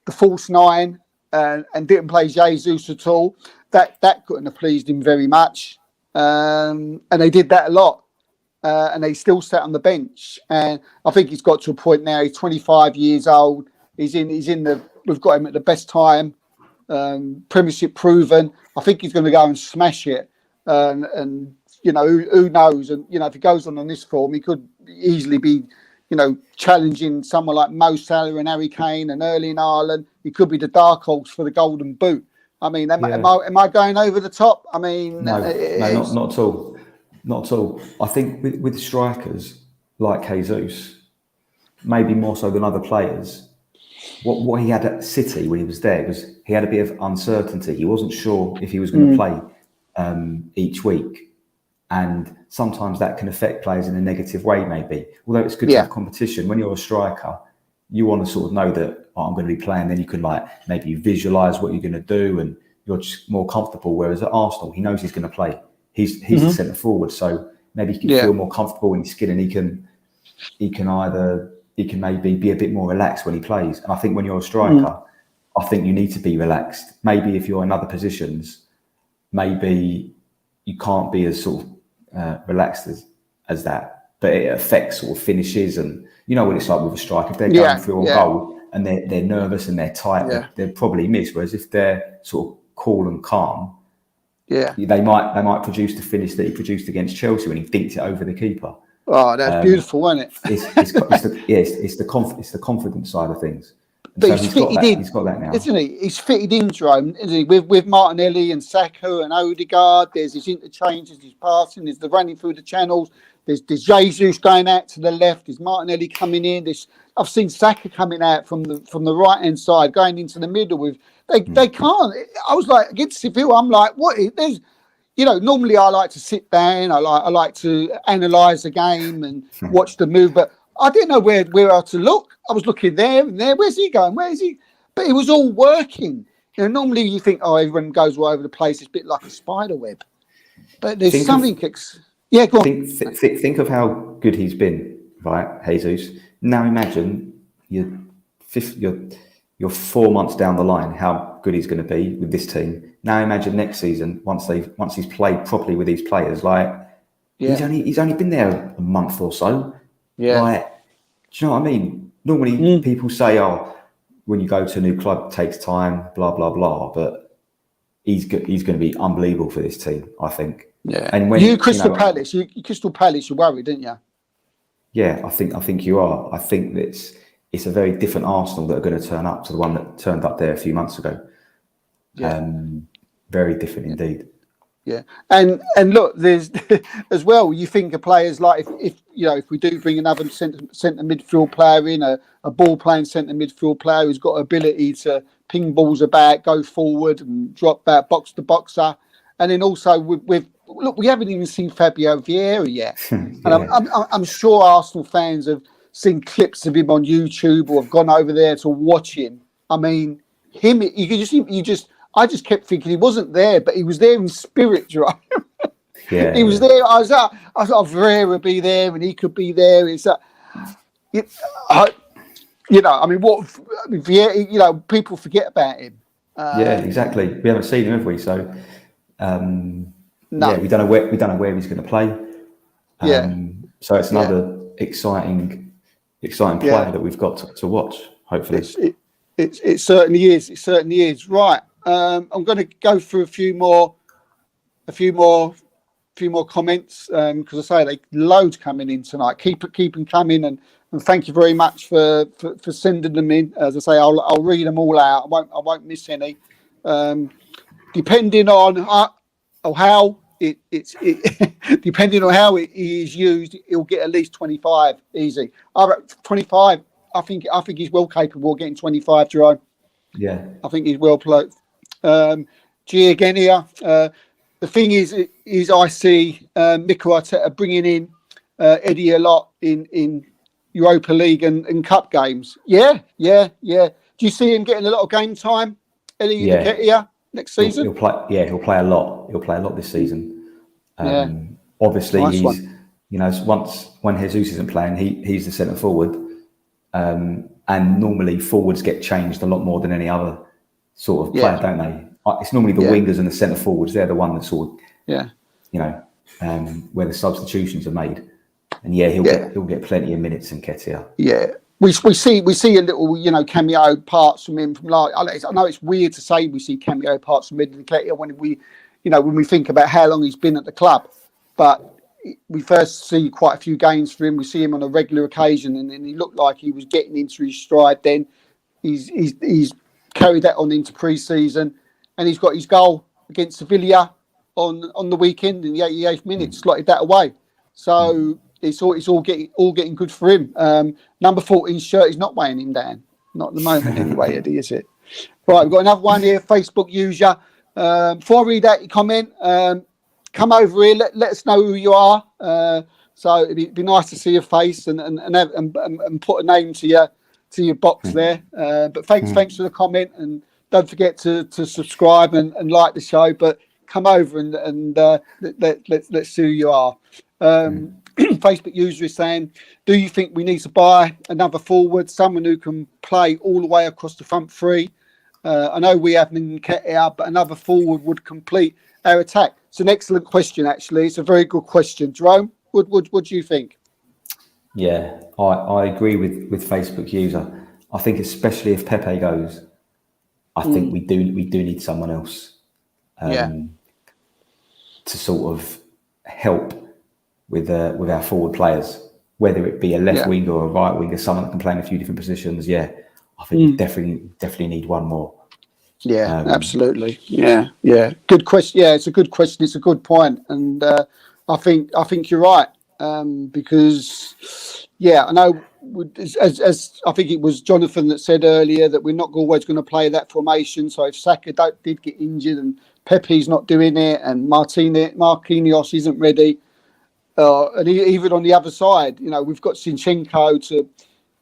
the false nine and didn't play Jesus at all. That couldn't have pleased him very much. And they did that a lot. And they still sat on the bench. And I think he's got to a point now. He's 25 years old. We've got him at the best time. Premiership proven. I think he's going to go and smash it. And you know, who knows? And you know, if he goes on this form, he could easily be, you know, challenging someone like Mo Salah and Harry Kane and Erling Haaland. He could be the dark horse for the Golden Boot. I mean, am I going over the top? I mean, not at all. Not at all. I think with strikers like Jesus, maybe more so than other players, what he had at City when he was there was he had a bit of uncertainty. He wasn't sure if he was going to play each week. And sometimes that can affect players in a negative way, maybe. Although it's good to have competition. When you're a striker, you want to sort of know that I'm going to be playing. Then you can maybe visualise what you're going to do and you're just more comfortable. Whereas at Arsenal, he knows he's going to play. He's the centre forward. So maybe he can feel more comfortable in his skin and he can maybe be a bit more relaxed when he plays. And I think when you're a striker, I think you need to be relaxed. Maybe if you're in other positions, maybe you can't be as sort of relaxed as that. But it affects sort of finishes, and you know what it's like with a striker. If they're going through a goal and they're nervous and they're tight, they'll probably miss. Whereas if they're sort of cool and calm, they might produce the finish that he produced against Chelsea when he dinked it over the keeper. Oh, that's beautiful, isn't it? It's the confidence side of things. But so he's got that now, isn't he? He's fitted in, Jerome, isn't he? With Martinelli and Saka and Odegaard. There's his interchanges, his passing. There's the running through the channels. There's Jesus going out to the left. There's Martinelli coming in. I've seen Saka coming out from the right hand side, going into the middle. They can't. I was like against Seville. I'm like, what? There's. You know, normally I like to sit down. I like to analyse the game and watch the move, but I didn't know where to look. I was looking there and there. Where's he going? Where is he? But it was all working. You know, normally you think, everyone goes all over the place. It's a bit like a spider web. But there's something. Go on. Think of how good he's been, right, Jesus? Now imagine you're 4 months down the line, how good he's going to be with this team. Now imagine next season, once he's played properly with these players, he's only been there a month or so. Yeah. Do you know what I mean? Normally people say, when you go to a new club, it takes time, blah blah blah. But he's going to be unbelievable for this team, I think. Yeah. And when Crystal Palace, you're worried, didn't you? Yeah, I think you are. I think that it's a very different Arsenal that are going to turn up to the one that turned up there a few months ago. Very different indeed. Yeah, and look, there's as well. You think of players like if we do bring another centre midfield player in, a ball playing centre midfield player who's got ability to ping balls about, go forward and drop back box to boxer, and then also with look, we haven't even seen Fabio Vieira yet, and I'm sure Arsenal fans have seen clips of him on YouTube or have gone over there to watch him. I mean, I just kept thinking he wasn't there, but he was there in spirit, right? Yeah, he was there. I thought Vieira be there, and he could be there. It's Vieira. People forget about him. Yeah, exactly. We haven't seen him, have we? So, no. Yeah, we don't know where he's going to play. So it's another exciting player that we've got to watch. Hopefully, it certainly is. It certainly is. Right. I'm going to go through a few more comments because I say loads coming in tonight. Keep them coming, and thank you very much for sending them in. As I say, I'll read them all out. I won't miss any. Depending on how it's depending on how it is used, he'll get at least 25 easy. 25. I think he's well capable of getting 25, Jerome. Yeah, I think he's well played. G again here. The thing is I see Mikel Arteta bringing in Eddie a lot in Europa League and cup games. Yeah. Do you see him getting a lot of game time, Eddie Nketiah, next season? He'll play a lot. He'll play a lot this season. Obviously, nice once when Jesus isn't playing, he's the centre forward. And normally forwards get changed a lot more than any other sort of player, don't they? It's normally the wingers and the centre forwards. They're the one that sort of, where the substitutions are made. And he'll get plenty of minutes in Nketiah. Yeah, we see a little cameo parts from him from I know it's weird to say we see cameo parts from Nketiah when we think about how long he's been at the club, but we first see quite a few games for him. We see him on a regular occasion, and he looked like he was getting into his stride. Then he's carried that on into pre-season, and he's got his goal against Sevilla on the weekend in the 88th minute, slotted that away. So it's all getting good for him. Number 14 shirt is not weighing him down, not at the moment anyway, Eddie, is it? Right, we've got another one here, Facebook user. Before I read out your comment, come over here. Let us know who you are. So it'd be nice to see your face and put a name to your box there. But thanks for the comment, and don't forget to subscribe and like the show. But come over and let's see who you are. Facebook user is saying, do you think we need to buy another forward, someone who can play all the way across the front three? I know we have Nketiah, but another forward would complete our attack. It's an excellent question, actually. It's a very good question. Jerome, what do you think? Yeah, I agree with Facebook user. I think especially if Pepe goes, I think we do need someone else to sort of help with our forward players, whether it be a left winger or a right winger, someone that can play in a few different positions. Yeah, I think you definitely need one more. Yeah, absolutely. Yeah. Good question. Yeah, it's a good question. It's a good point, and I think you're right because I know as I think it was Jonathan that said earlier that we're not always going to play that formation. So if Saka did get injured and Pepe's not doing it and Marquinhos isn't ready, and even on the other side, we've got Zinchenko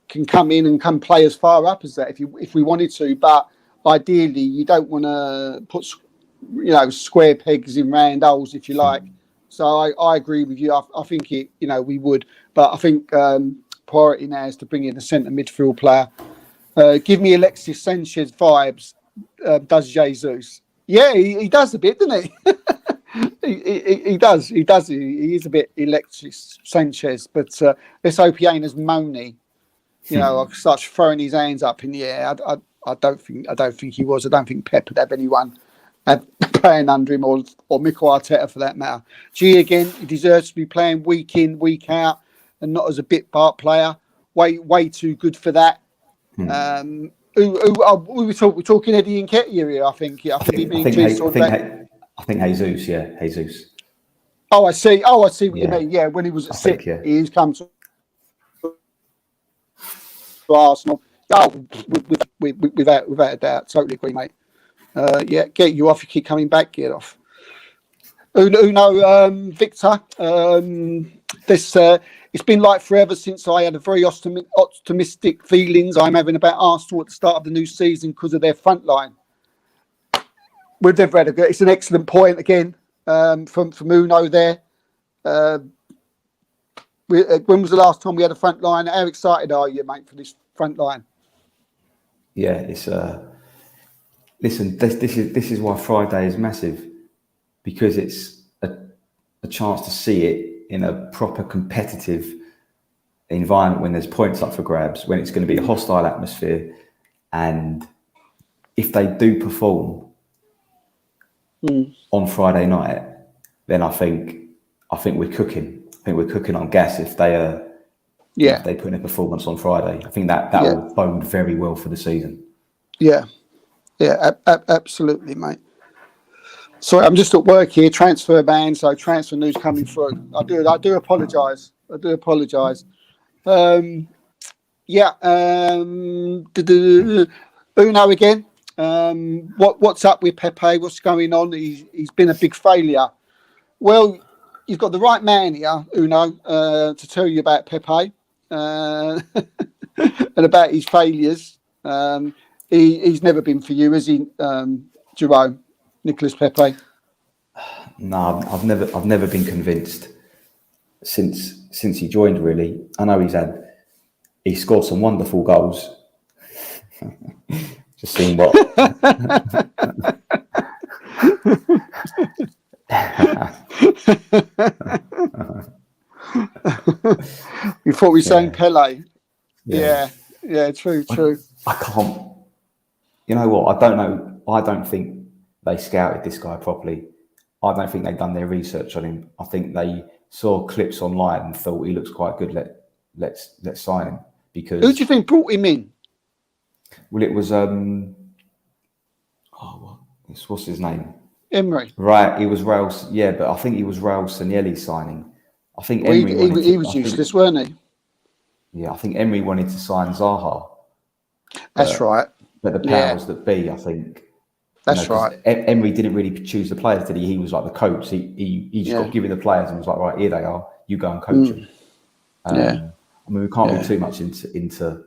can come in and come play as far up as that if we wanted to, but ideally you don't want to put square pegs in round holes, if you like. So I agree with you. I think we would, but I think priority now is to bring in a centre midfield player. Give me Alexis Sanchez vibes. Does Jesus? Yeah, he does a bit, doesn't he? He does. He is a bit Alexis Sanchez, but let's hope he ain't as moany. Starts throwing his hands up in the air. I don't think he was. I don't think Pep would have anyone playing under him or Mikel Arteta for that matter. G again, he deserves to be playing week in, week out, and not as a bit part player. Way too good for that. We're talking Eddie Nketiah here. I think I think Jesus, yeah, Jesus. Oh, I see what you mean. Yeah, when he was at City, he's come to Arsenal. Oh, without a doubt, totally agree, mate. Yeah, get you off. You keep coming back. Get off. Uno, Victor. It's been like forever since I had a very optimistic feelings I'm having about Arsenal at the start of the new season because of their front line. We've never had it's an excellent point again from Uno there. When was the last time we had a front line? How excited are you, mate, for this front line? Yeah, it's listen. This is why Friday is massive, because it's a chance to see it in a proper competitive environment when there's points up for grabs, when it's going to be a hostile atmosphere, and if they do perform on Friday night, then I think we're cooking. I think we're cooking on gas if they if they put in a performance on Friday. I think that will bode very well for the season. Yeah, absolutely, mate. Sorry, I'm just at work here. Transfer ban, so transfer news coming through. I do apologise. Uno again. What's up with Pepe? What's going on? He's been a big failure. Well, you've got the right man here, Uno, to tell you about Pepe and about his failures. He's never been for you, has he, Jerome? Nicolas Pepe? No, I've never been convinced since he joined. Really, I know he scored some wonderful goals. Just seeing what. You thought we were saying Pele? Yeah, true. I can't. You know what? I don't know. I don't think they scouted this guy properly. I don't think they've done their research on him. I think they saw clips online and thought he looks quite good. Let's sign him. Because who do you think brought him in? Well, it was what's his name? Emery. Right, he was Raul. Yeah, but I think he was Raul Sanelli's signing. I think Emery he was useless, weren't he? Yeah, I think Emery wanted to sign Zaha. That's right. But the powers that be, I think. That's right. Emery didn't really choose the players, did he? He was like the coach. He just got given the players and was like, right, here they are. You go and coach them. I mean, we can't read too much into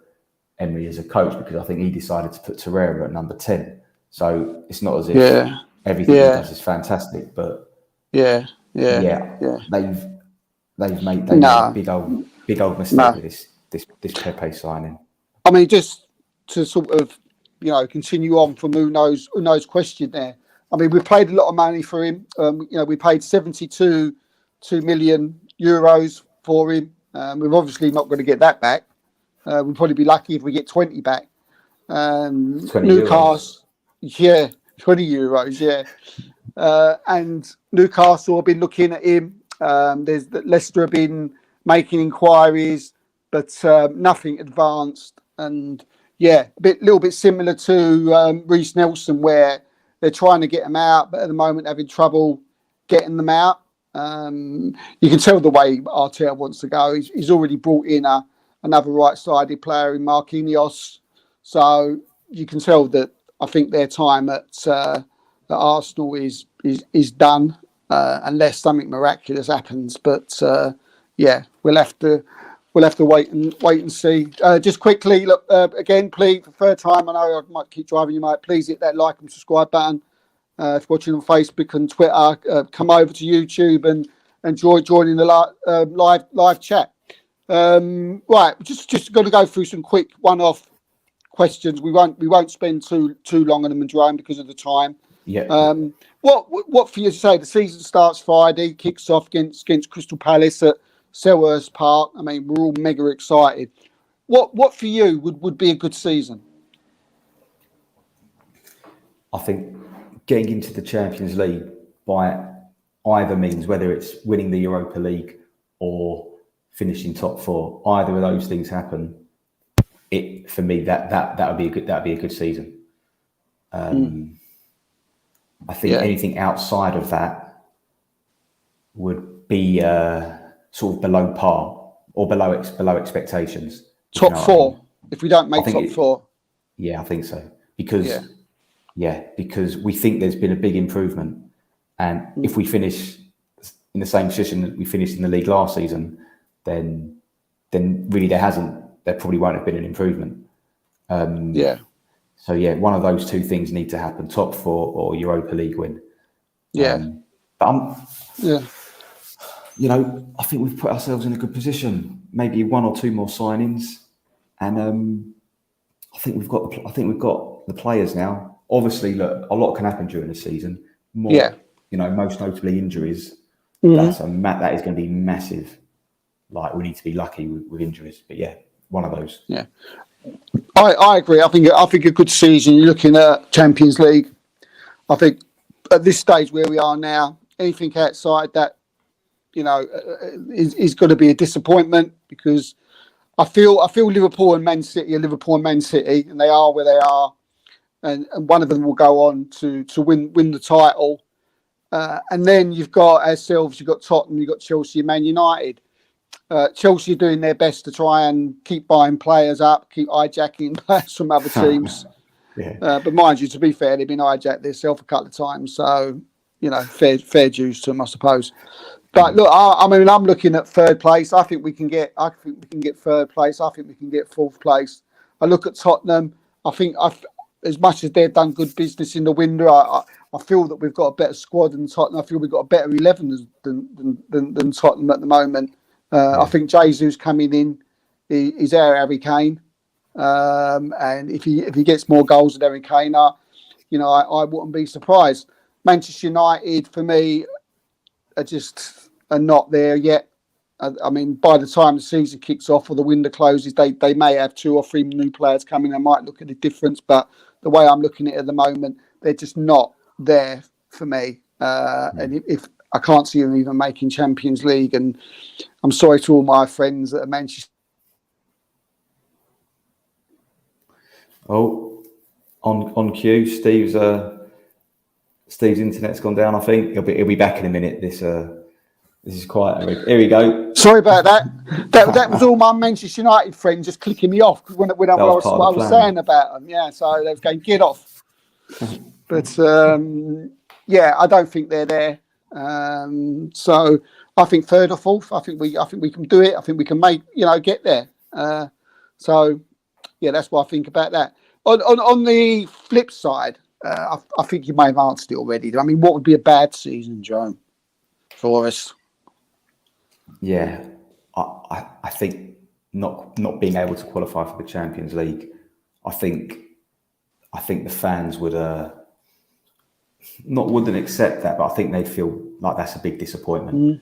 Emery as a coach, because I think he decided to put Torreira at number 10. So it's not as if everything he does is fantastic, but they've made a big old mistake with this Pepe signing. I mean, just to sort of continue on from Uno's question there. I mean, we paid a lot of money for him. We paid 72 million euros for him. We're obviously not going to get that back. We'll probably be lucky if we get 20 back. 20 Newcastle, €20, 20 and Newcastle have been looking at him. Leicester have been making inquiries, but nothing advanced. And little bit similar to Reece Nelson, where they're trying to get him out, but at the moment having trouble getting them out. You can tell the way Arteta wants to go. He's already brought in another right-sided player in Marquinhos, so you can tell that I think their time at Arsenal is done, unless something miraculous happens. But we'll have to wait and see. Just quickly, look again, please, for the third time. I know I might keep driving you, mate. Please hit that like and subscribe button. If you're watching on Facebook and Twitter, come over to YouTube and enjoy joining the live chat. Right, just going to go through some quick one-off questions. We won't spend too long on them, Jerome, because of the time. Yeah. What for you to say? The season starts Friday, kicks off against Crystal Palace at Selhurst Park. I mean, we're all mega excited. What for you would be a good season? I think getting into the Champions League by either means, whether it's winning the Europa League or finishing top four, either of those things happen. For me, that would be a good season. I think anything outside of that would be sort of below par or below expectations. Top four, if we don't make top four. Yeah, I think so. Because we think there's been a big improvement. And if we finish in the same position that we finished in the league last season, then really there probably won't have been an improvement. So one of those two things need to happen: top four or Europa League win. I think we've put ourselves in a good position. Maybe one or two more signings, and I think we've got the players now. Obviously, look, a lot can happen during the season. Most notably injuries. That is going to be massive. Like, we need to be lucky with injuries, but one of those. Yeah, I agree. I think a good season. You're looking at Champions League. I think at this stage where we are now, anything outside that, is going to be a disappointment, because I feel Liverpool and Man City are Liverpool and Man City, and they are where they are, and one of them will go on to win the title. And then you've got ourselves, you've got Tottenham, you've got Chelsea, Man United. Chelsea are doing their best to try and keep buying players up, keep hijacking players from other teams. But mind you, to be fair, they've been hijacked themselves a couple of times, so fair dues to them, I suppose. But look, I'm looking at third place. I think we can get third place. I think we can get fourth place. I look at Tottenham. I think as much as they've done good business in the window, I feel that we've got a better squad than Tottenham. I feel we've got a better 11 than Tottenham at the moment. I think Jesus coming in is our Harry Kane, and if he gets more goals than Harry Kane, I wouldn't be surprised. Manchester United, for me, are not there yet. I mean, by the time the season kicks off or the window closes, they may have 2 or 3 new players coming. I might look at the difference, but the way I'm looking at it at the moment, they're just not there for me. And if I can't see them even making Champions League, and I'm sorry to all my friends that are Manchester. Oh, on cue, Steve's internet's gone down. I think he'll be back in a minute. This is quiet. Here we go. Sorry about that. That was all my Manchester United friends just clicking me off when I was saying about them. Yeah, so they was going, get off. But I don't think they're there. So I think third or fourth. I think we can do it. I think we can get there. So that's what I think about that. On the flip side, I think you may have answered it already. I mean, what would be a bad season, Joe, for us? Yeah, I think not being able to qualify for the Champions League. I think the fans wouldn't accept that, but I think they'd feel like that's a big disappointment.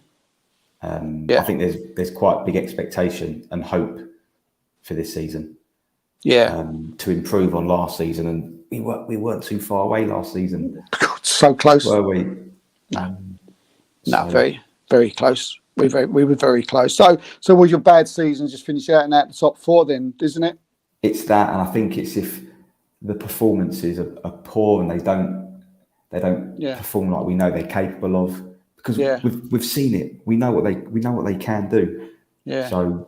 I think there's quite big expectation and hope for this season. To improve on last season, and we weren't too far away last season. So close, were we? Very, very close. We were very close. So was your bad season just finish out and out the top 4 then, isn't it? It's that, and I think it's if the performances are poor and they don't perform like we know they're capable of, because we've seen it. We know what they can do. Yeah. So.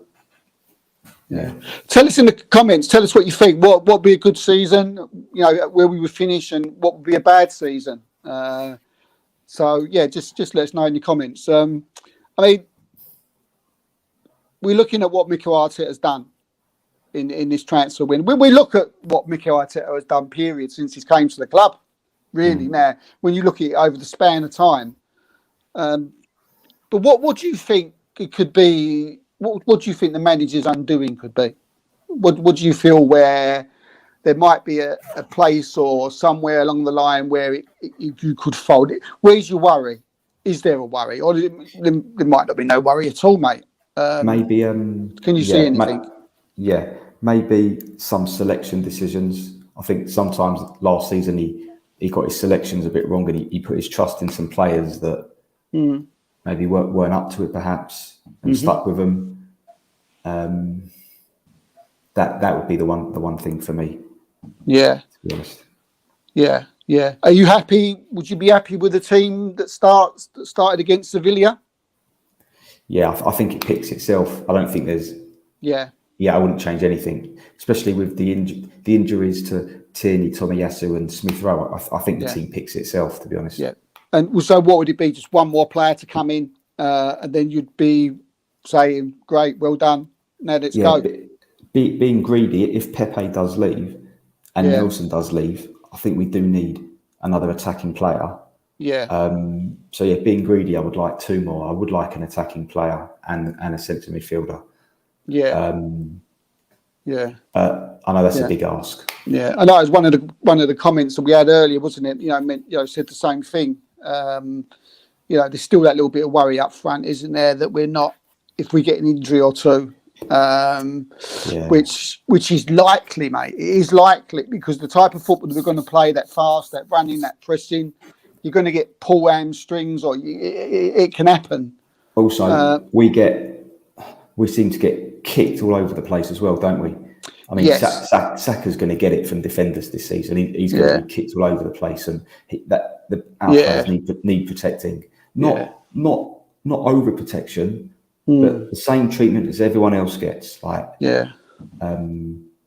Yeah. Tell us in the comments. Tell us what you think. What would be a good season? Where we would finish, and what would be a bad season. Just let us know in the comments. I mean, we're looking at what Mikel Arteta has done in this transfer window. When we look at what Mikel Arteta has done, period, since he's came to the club, really. Now, when you look at it over the span of time, but what do you think it could be? What do you think the manager's undoing could be? What do you feel where there might be a place or somewhere along the line where you could fold it? Where's your worry? Is there a worry? Or there might not be no worry at all, mate. Maybe. Can you see anything? Maybe some selection decisions. I think sometimes last season he got his selections a bit wrong, and he put his trust in some players that maybe weren't up to it, perhaps, and stuck with them. That would be the one thing for me. Yeah. To be honest. Yeah. Yeah. Are you happy? Would you be happy with the team that started against Sevilla? Yeah, I think it picks itself. I don't think there's. Yeah. Yeah, I wouldn't change anything, especially with the injuries to Tierney, Tomiyasu, and Smith Rowe. I think the team picks itself, to be honest. Yeah. And so, what would it be? Just one more player to come in, and then you'd be saying, "Great, well done. Now let's go." Being greedy, if Pepe does leave and Nelson does leave, I think we do need another attacking player. Yeah. So being greedy, I would like 2 more. I would like an attacking player and a centre midfielder. Yeah. I know that's a big ask. Yeah, I know it was one of the comments that we had earlier, wasn't it? Said the same thing. There's still that little bit of worry up front, isn't there? That we're not, if we get an injury or two, which is likely, mate. It is likely because the type of football that we're going to play, that fast, that running, that pressing, you're going to get pull hamstrings, or it can happen. Also, we seem to get kicked all over the place as well, don't we? I mean, Saka's going to get it from defenders this season. He's going to be kicked all over the place, and the players need protecting. Not overprotection, but the same treatment as everyone else gets.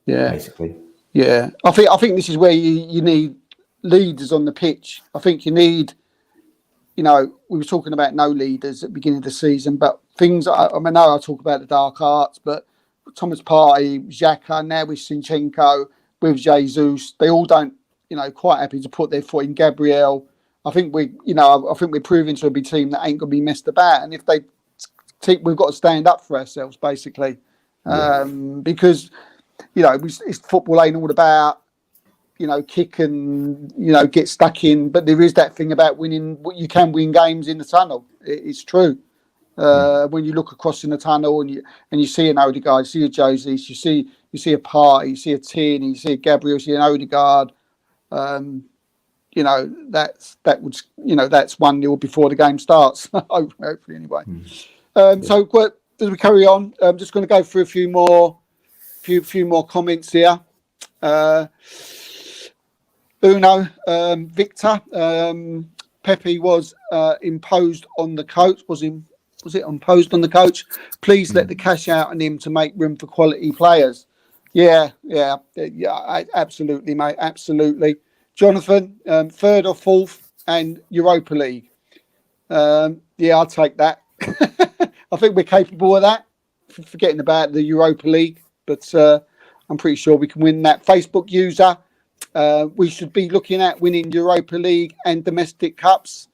Basically. Yeah, I think this is where you need leaders on the pitch. I think you need. We were talking about no leaders at the beginning of the season, but things. I talk about the dark arts, but Thomas Partey, Xhaka, now with Zinchenko, with Jesus, they all don't, quite happy to put their foot in. Gabriel, I think we're proving to be a team that ain't gonna be messed about, and if they, we've got to stand up for ourselves, basically, because it's football ain't all about. Kick and get stuck in, but there is that thing about winning. You can win games in the tunnel. It's true. When you look across in the tunnel and you see an Odegaard, you see a Jesus, you see a Partey, you see a Tierney, you see a Gabriel, you see an Odegaard. That's 1-0 before the game starts. Hopefully, anyway. So as we carry on, I'm just going to go through a few more comments here. Uno, Victor, Pepe was imposed on the coach. Was it imposed on the coach? Please let the cash out on him to make room for quality players. Yeah, absolutely, mate, absolutely. Jonathan, 3rd or 4th and Europa League. I'll take that. I think we're capable of that. Forgetting about the Europa League, but I'm pretty sure we can win that. Facebook user. We should be looking at winning Europa League and domestic cups.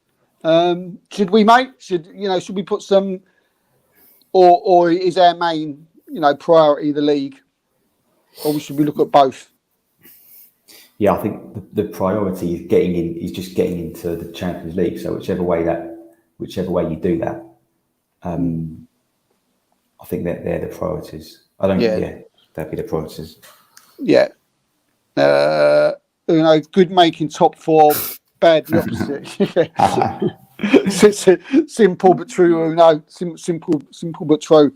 Should we, mate? Should we put some, or is our main, priority the league, or should we look at both? Yeah, I think the priority is getting into the Champions League. So whichever way you do that, I think that they're the priorities. That'd be the priorities. Yeah. Good making top 4, bad the opposite. Simple but true. Simple but true.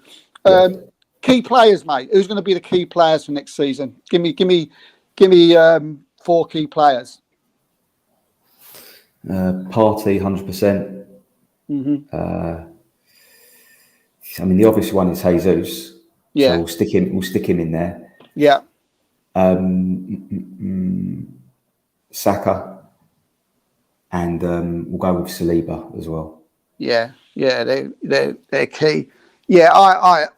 Key players, mate. Who's going to be the key players for next season? Give me 4 key players. Partey, 100%. I mean, the obvious one is Jesus. Yeah, so we'll stick him in there. Yeah. Saka, and we'll go with Saliba as well. Yeah, they're key. Yeah,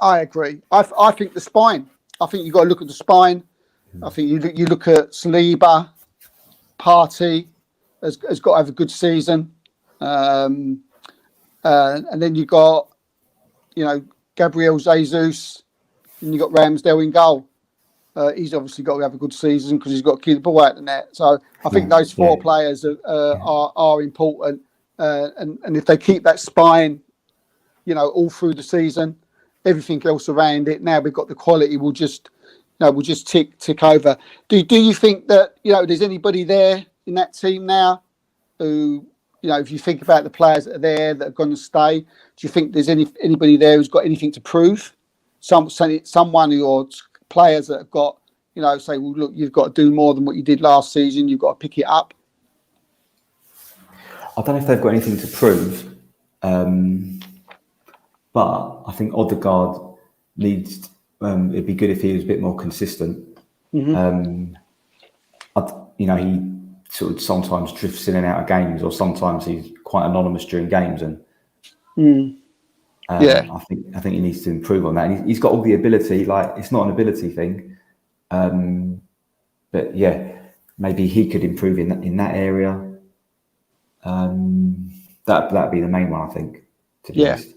I agree. I think the spine. I think you've got to look at the spine. I think you look at Saliba, Partey has got to have a good season, and then you got Gabriel Jesus, and you got Ramsdale in goal. He's obviously got to have a good season because he's got to keep the ball out of the net. So I think those 4 players are important. And if they keep that spine, all through the season, everything else around it, now we've got the quality, we'll just tick over. Do you think that, there's anybody there in that team now who, if you think about the players that are there that are going to stay, do you think there's anybody there who's got anything to prove? Someone or players that have got, say, well, look, you've got to do more than what you did last season. You've got to pick it up. I don't know if they've got anything to prove, but I think Odegaard needs. It'd be good if he was a bit more consistent. Mm-hmm. He sort of sometimes drifts in and out of games, or sometimes he's quite anonymous during games, and I think he needs to improve on that. And he's got all the ability. Like, it's not an ability thing, but yeah, maybe he could improve in that area. That'd be the main one, I think. To be honest.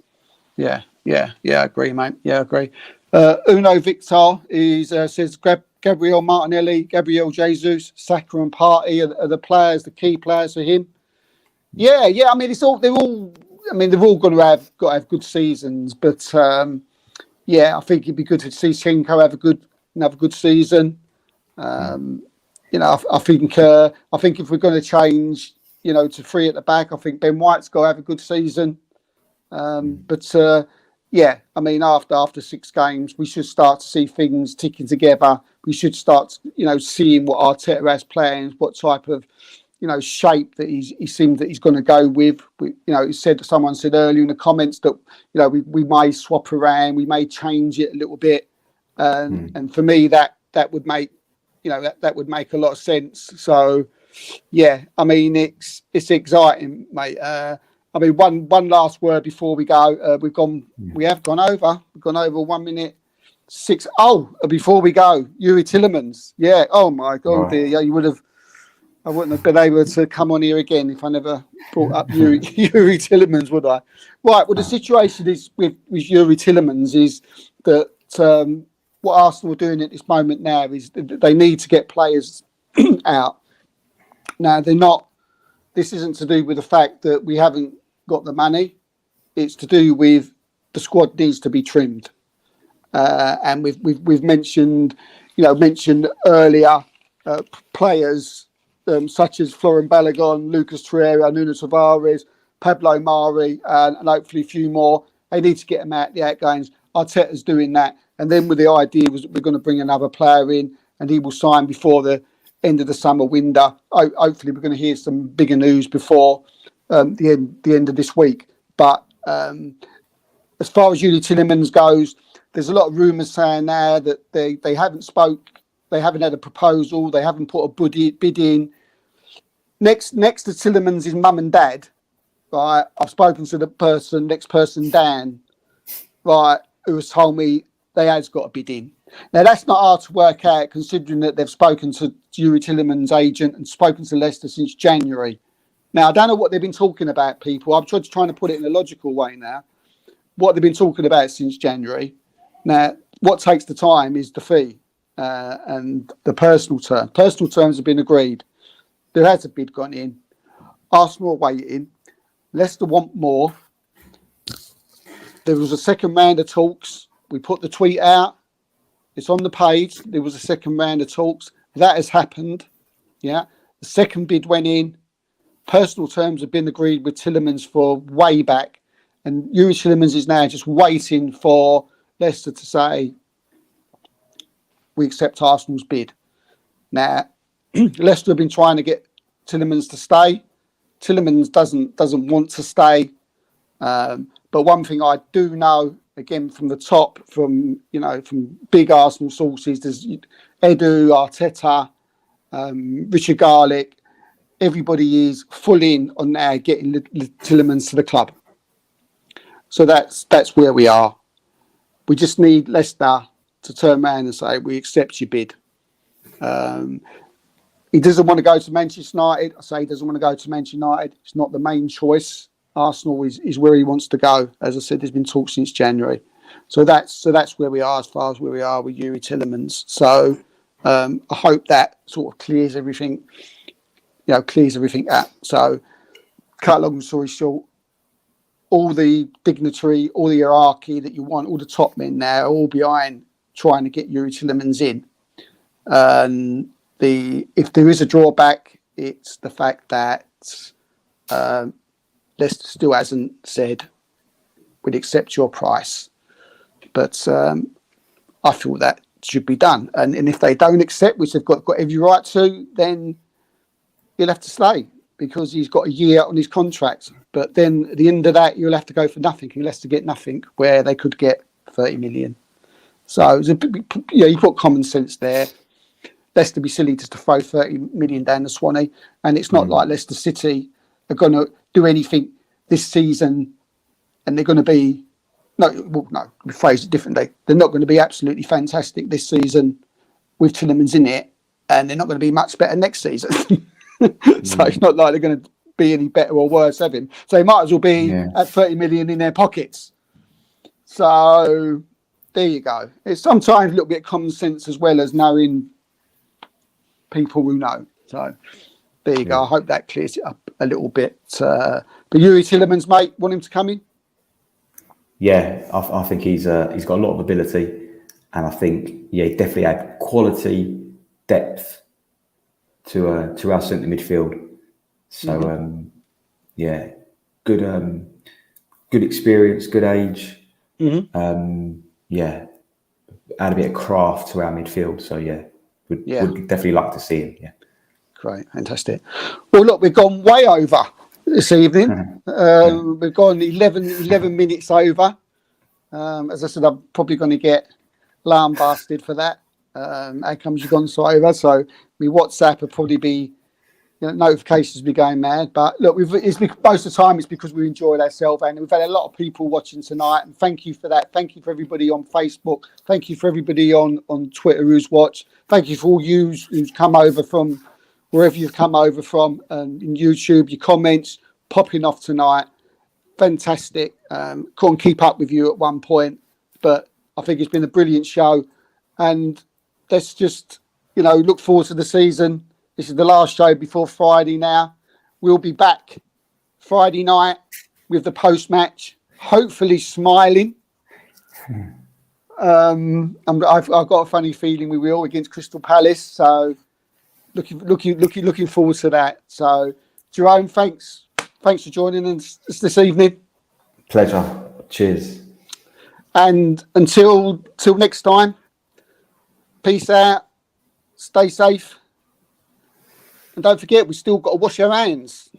Yeah, I agree, mate. Yeah, I agree. Uno Victor says Gabriel Martinelli, Gabriel Jesus, Saka and Partey are the players, the key players for him. Yeah. I mean, they've all got to have good seasons, but I think it'd be good to see Schenko have another good season. I think if we're going to change, to 3 at the back, I think Ben White's got to have a good season. After 6 games, we should start to see things ticking together. We should start, seeing what Arteta has plans, what type of, shape that he seems that he's going to go with. Someone said earlier in the comments that, we may swap around, we may change it a little bit. And for me, that would make, that would make a lot of sense. So, I mean, it's exciting, mate. One last word before we go. We have gone over 1 minute 6. Oh, before we go, Yuri Tillemans. Yeah. Oh my God, dear. Yeah, I wouldn't have been able to come on here again if I never brought up Yuri Tillemans, would I? Right. Well, the situation is with Yuri Tillemans is that what Arsenal are doing at this moment now is they need to get players out. Now they're not. This isn't to do with the fact that we haven't got the money. It's to do with the squad needs to be trimmed, and we've mentioned earlier players such as Florent Balogun, Lucas Torreira, Nuno Tavares, Pablo Mari, and hopefully a few more. They need to get them out the outgoings. Arteta's doing that, and then with the idea was that we're going to bring another player in, and he will sign before the end of the summer window. Hopefully, we're going to hear some bigger news before the end of this week. But as far as Yuri Tillemans goes, there's a lot of rumours saying now that they haven't had a proposal, they haven't put a bid in. Next to Tillemans is mum and dad, right? I've spoken to the next person, Dan, right, who has told me they has got a bid in. Now, that's not hard to work out, considering that they've spoken to Yuri Tillemans' agent and spoken to Leicester since January. Now, I don't know what they've been talking about, people. I'm trying to put it in a logical way now. What they've been talking about since January. Now, what takes the time is the fee and the personal term. Personal terms have been agreed. There has a bid gone in. Arsenal are waiting. Leicester want more. There was a second round of talks. We put the tweet out. It's on the page. There was a second round of talks. That has happened. Yeah. The second bid went in. Personal terms have been agreed with Tillemans for way back. And Yuri Tillemans is now just waiting for Leicester to say, we accept Arsenal's bid. Now, Leicester have been trying to get Tillemans to stay. Tillemans doesn't want to stay. But one thing I do know, again, from the top, from big Arsenal sources, there's Edu, Arteta, Richard Garlick. Everybody is full in on now getting Tillemans to the club. So that's where we are. We just need Leicester to turn around and say, we accept your bid. He doesn't want to go to Manchester United. I say he doesn't want to go to Manchester United. It's not the main choice. Arsenal is where he wants to go. As I said, there's been talk since January. So that's where we are as far as where we are with Yuri Tillemans. So I hope that sort of clears everything out. So cut a long story short, all the dignitary, all the hierarchy that you want, all the top men now are all behind trying to get Yuri Tillemans in. If there is a drawback, it's the fact that Leicester still hasn't said we'd accept your price. But I feel that should be done. And if they don't accept, which they've got every right to, then you'll have to stay, because he's got a year on his contract. But then at the end of that, you'll have to go for nothing, and Leicester get nothing, where they could get 30 million. So it was you put common sense there. Leicester be silly just to throw 30 million down the Swanee, and it's not like Leicester City are going to do anything this season, and they're going to be we phrase it differently. They're not going to be absolutely fantastic this season with Tillemans in it, and they're not going to be much better next season. So it's not like they're going to be any better or worse of him. So they might as well be at 30 million in their pockets. So there you go. It's sometimes a little bit of common sense as well as knowing people who know. So there you go. I hope that clears it up a little bit. But Yuri Tillemans, mate, want him to come in? Yeah, I think he's got a lot of ability, and I think he definitely had quality depth to our centre midfield. So good experience, good age. Add a bit of craft to our midfield. So would definitely like to see him. Yeah, great, fantastic. Well, look, we've gone way over this evening. We've gone 11 minutes over. As I said, I'm probably going to get lambasted for that. How comes you've gone so over? So my WhatsApp will probably be, notifications be going mad. But look, most of the time it's because we enjoyed ourselves, and we've had a lot of people watching tonight, and thank you for that. Thank you for everybody on Facebook. Thank you for everybody on Twitter who's watched. Thank you for all you who's come over from wherever you've come over from, in YouTube, your comments popping off tonight. Fantastic. Couldn't keep up with you at one point, but I think it's been a brilliant show, and let's just look forward to the season. This is the last show before Friday now. We'll be back Friday night with the post-match, hopefully smiling. I've got a funny feeling we will against Crystal Palace, so looking forward to that. So, Jerome, thanks for joining us this evening. Pleasure. Cheers. And until next time, peace out. Stay safe. And don't forget, we still got to wash our hands.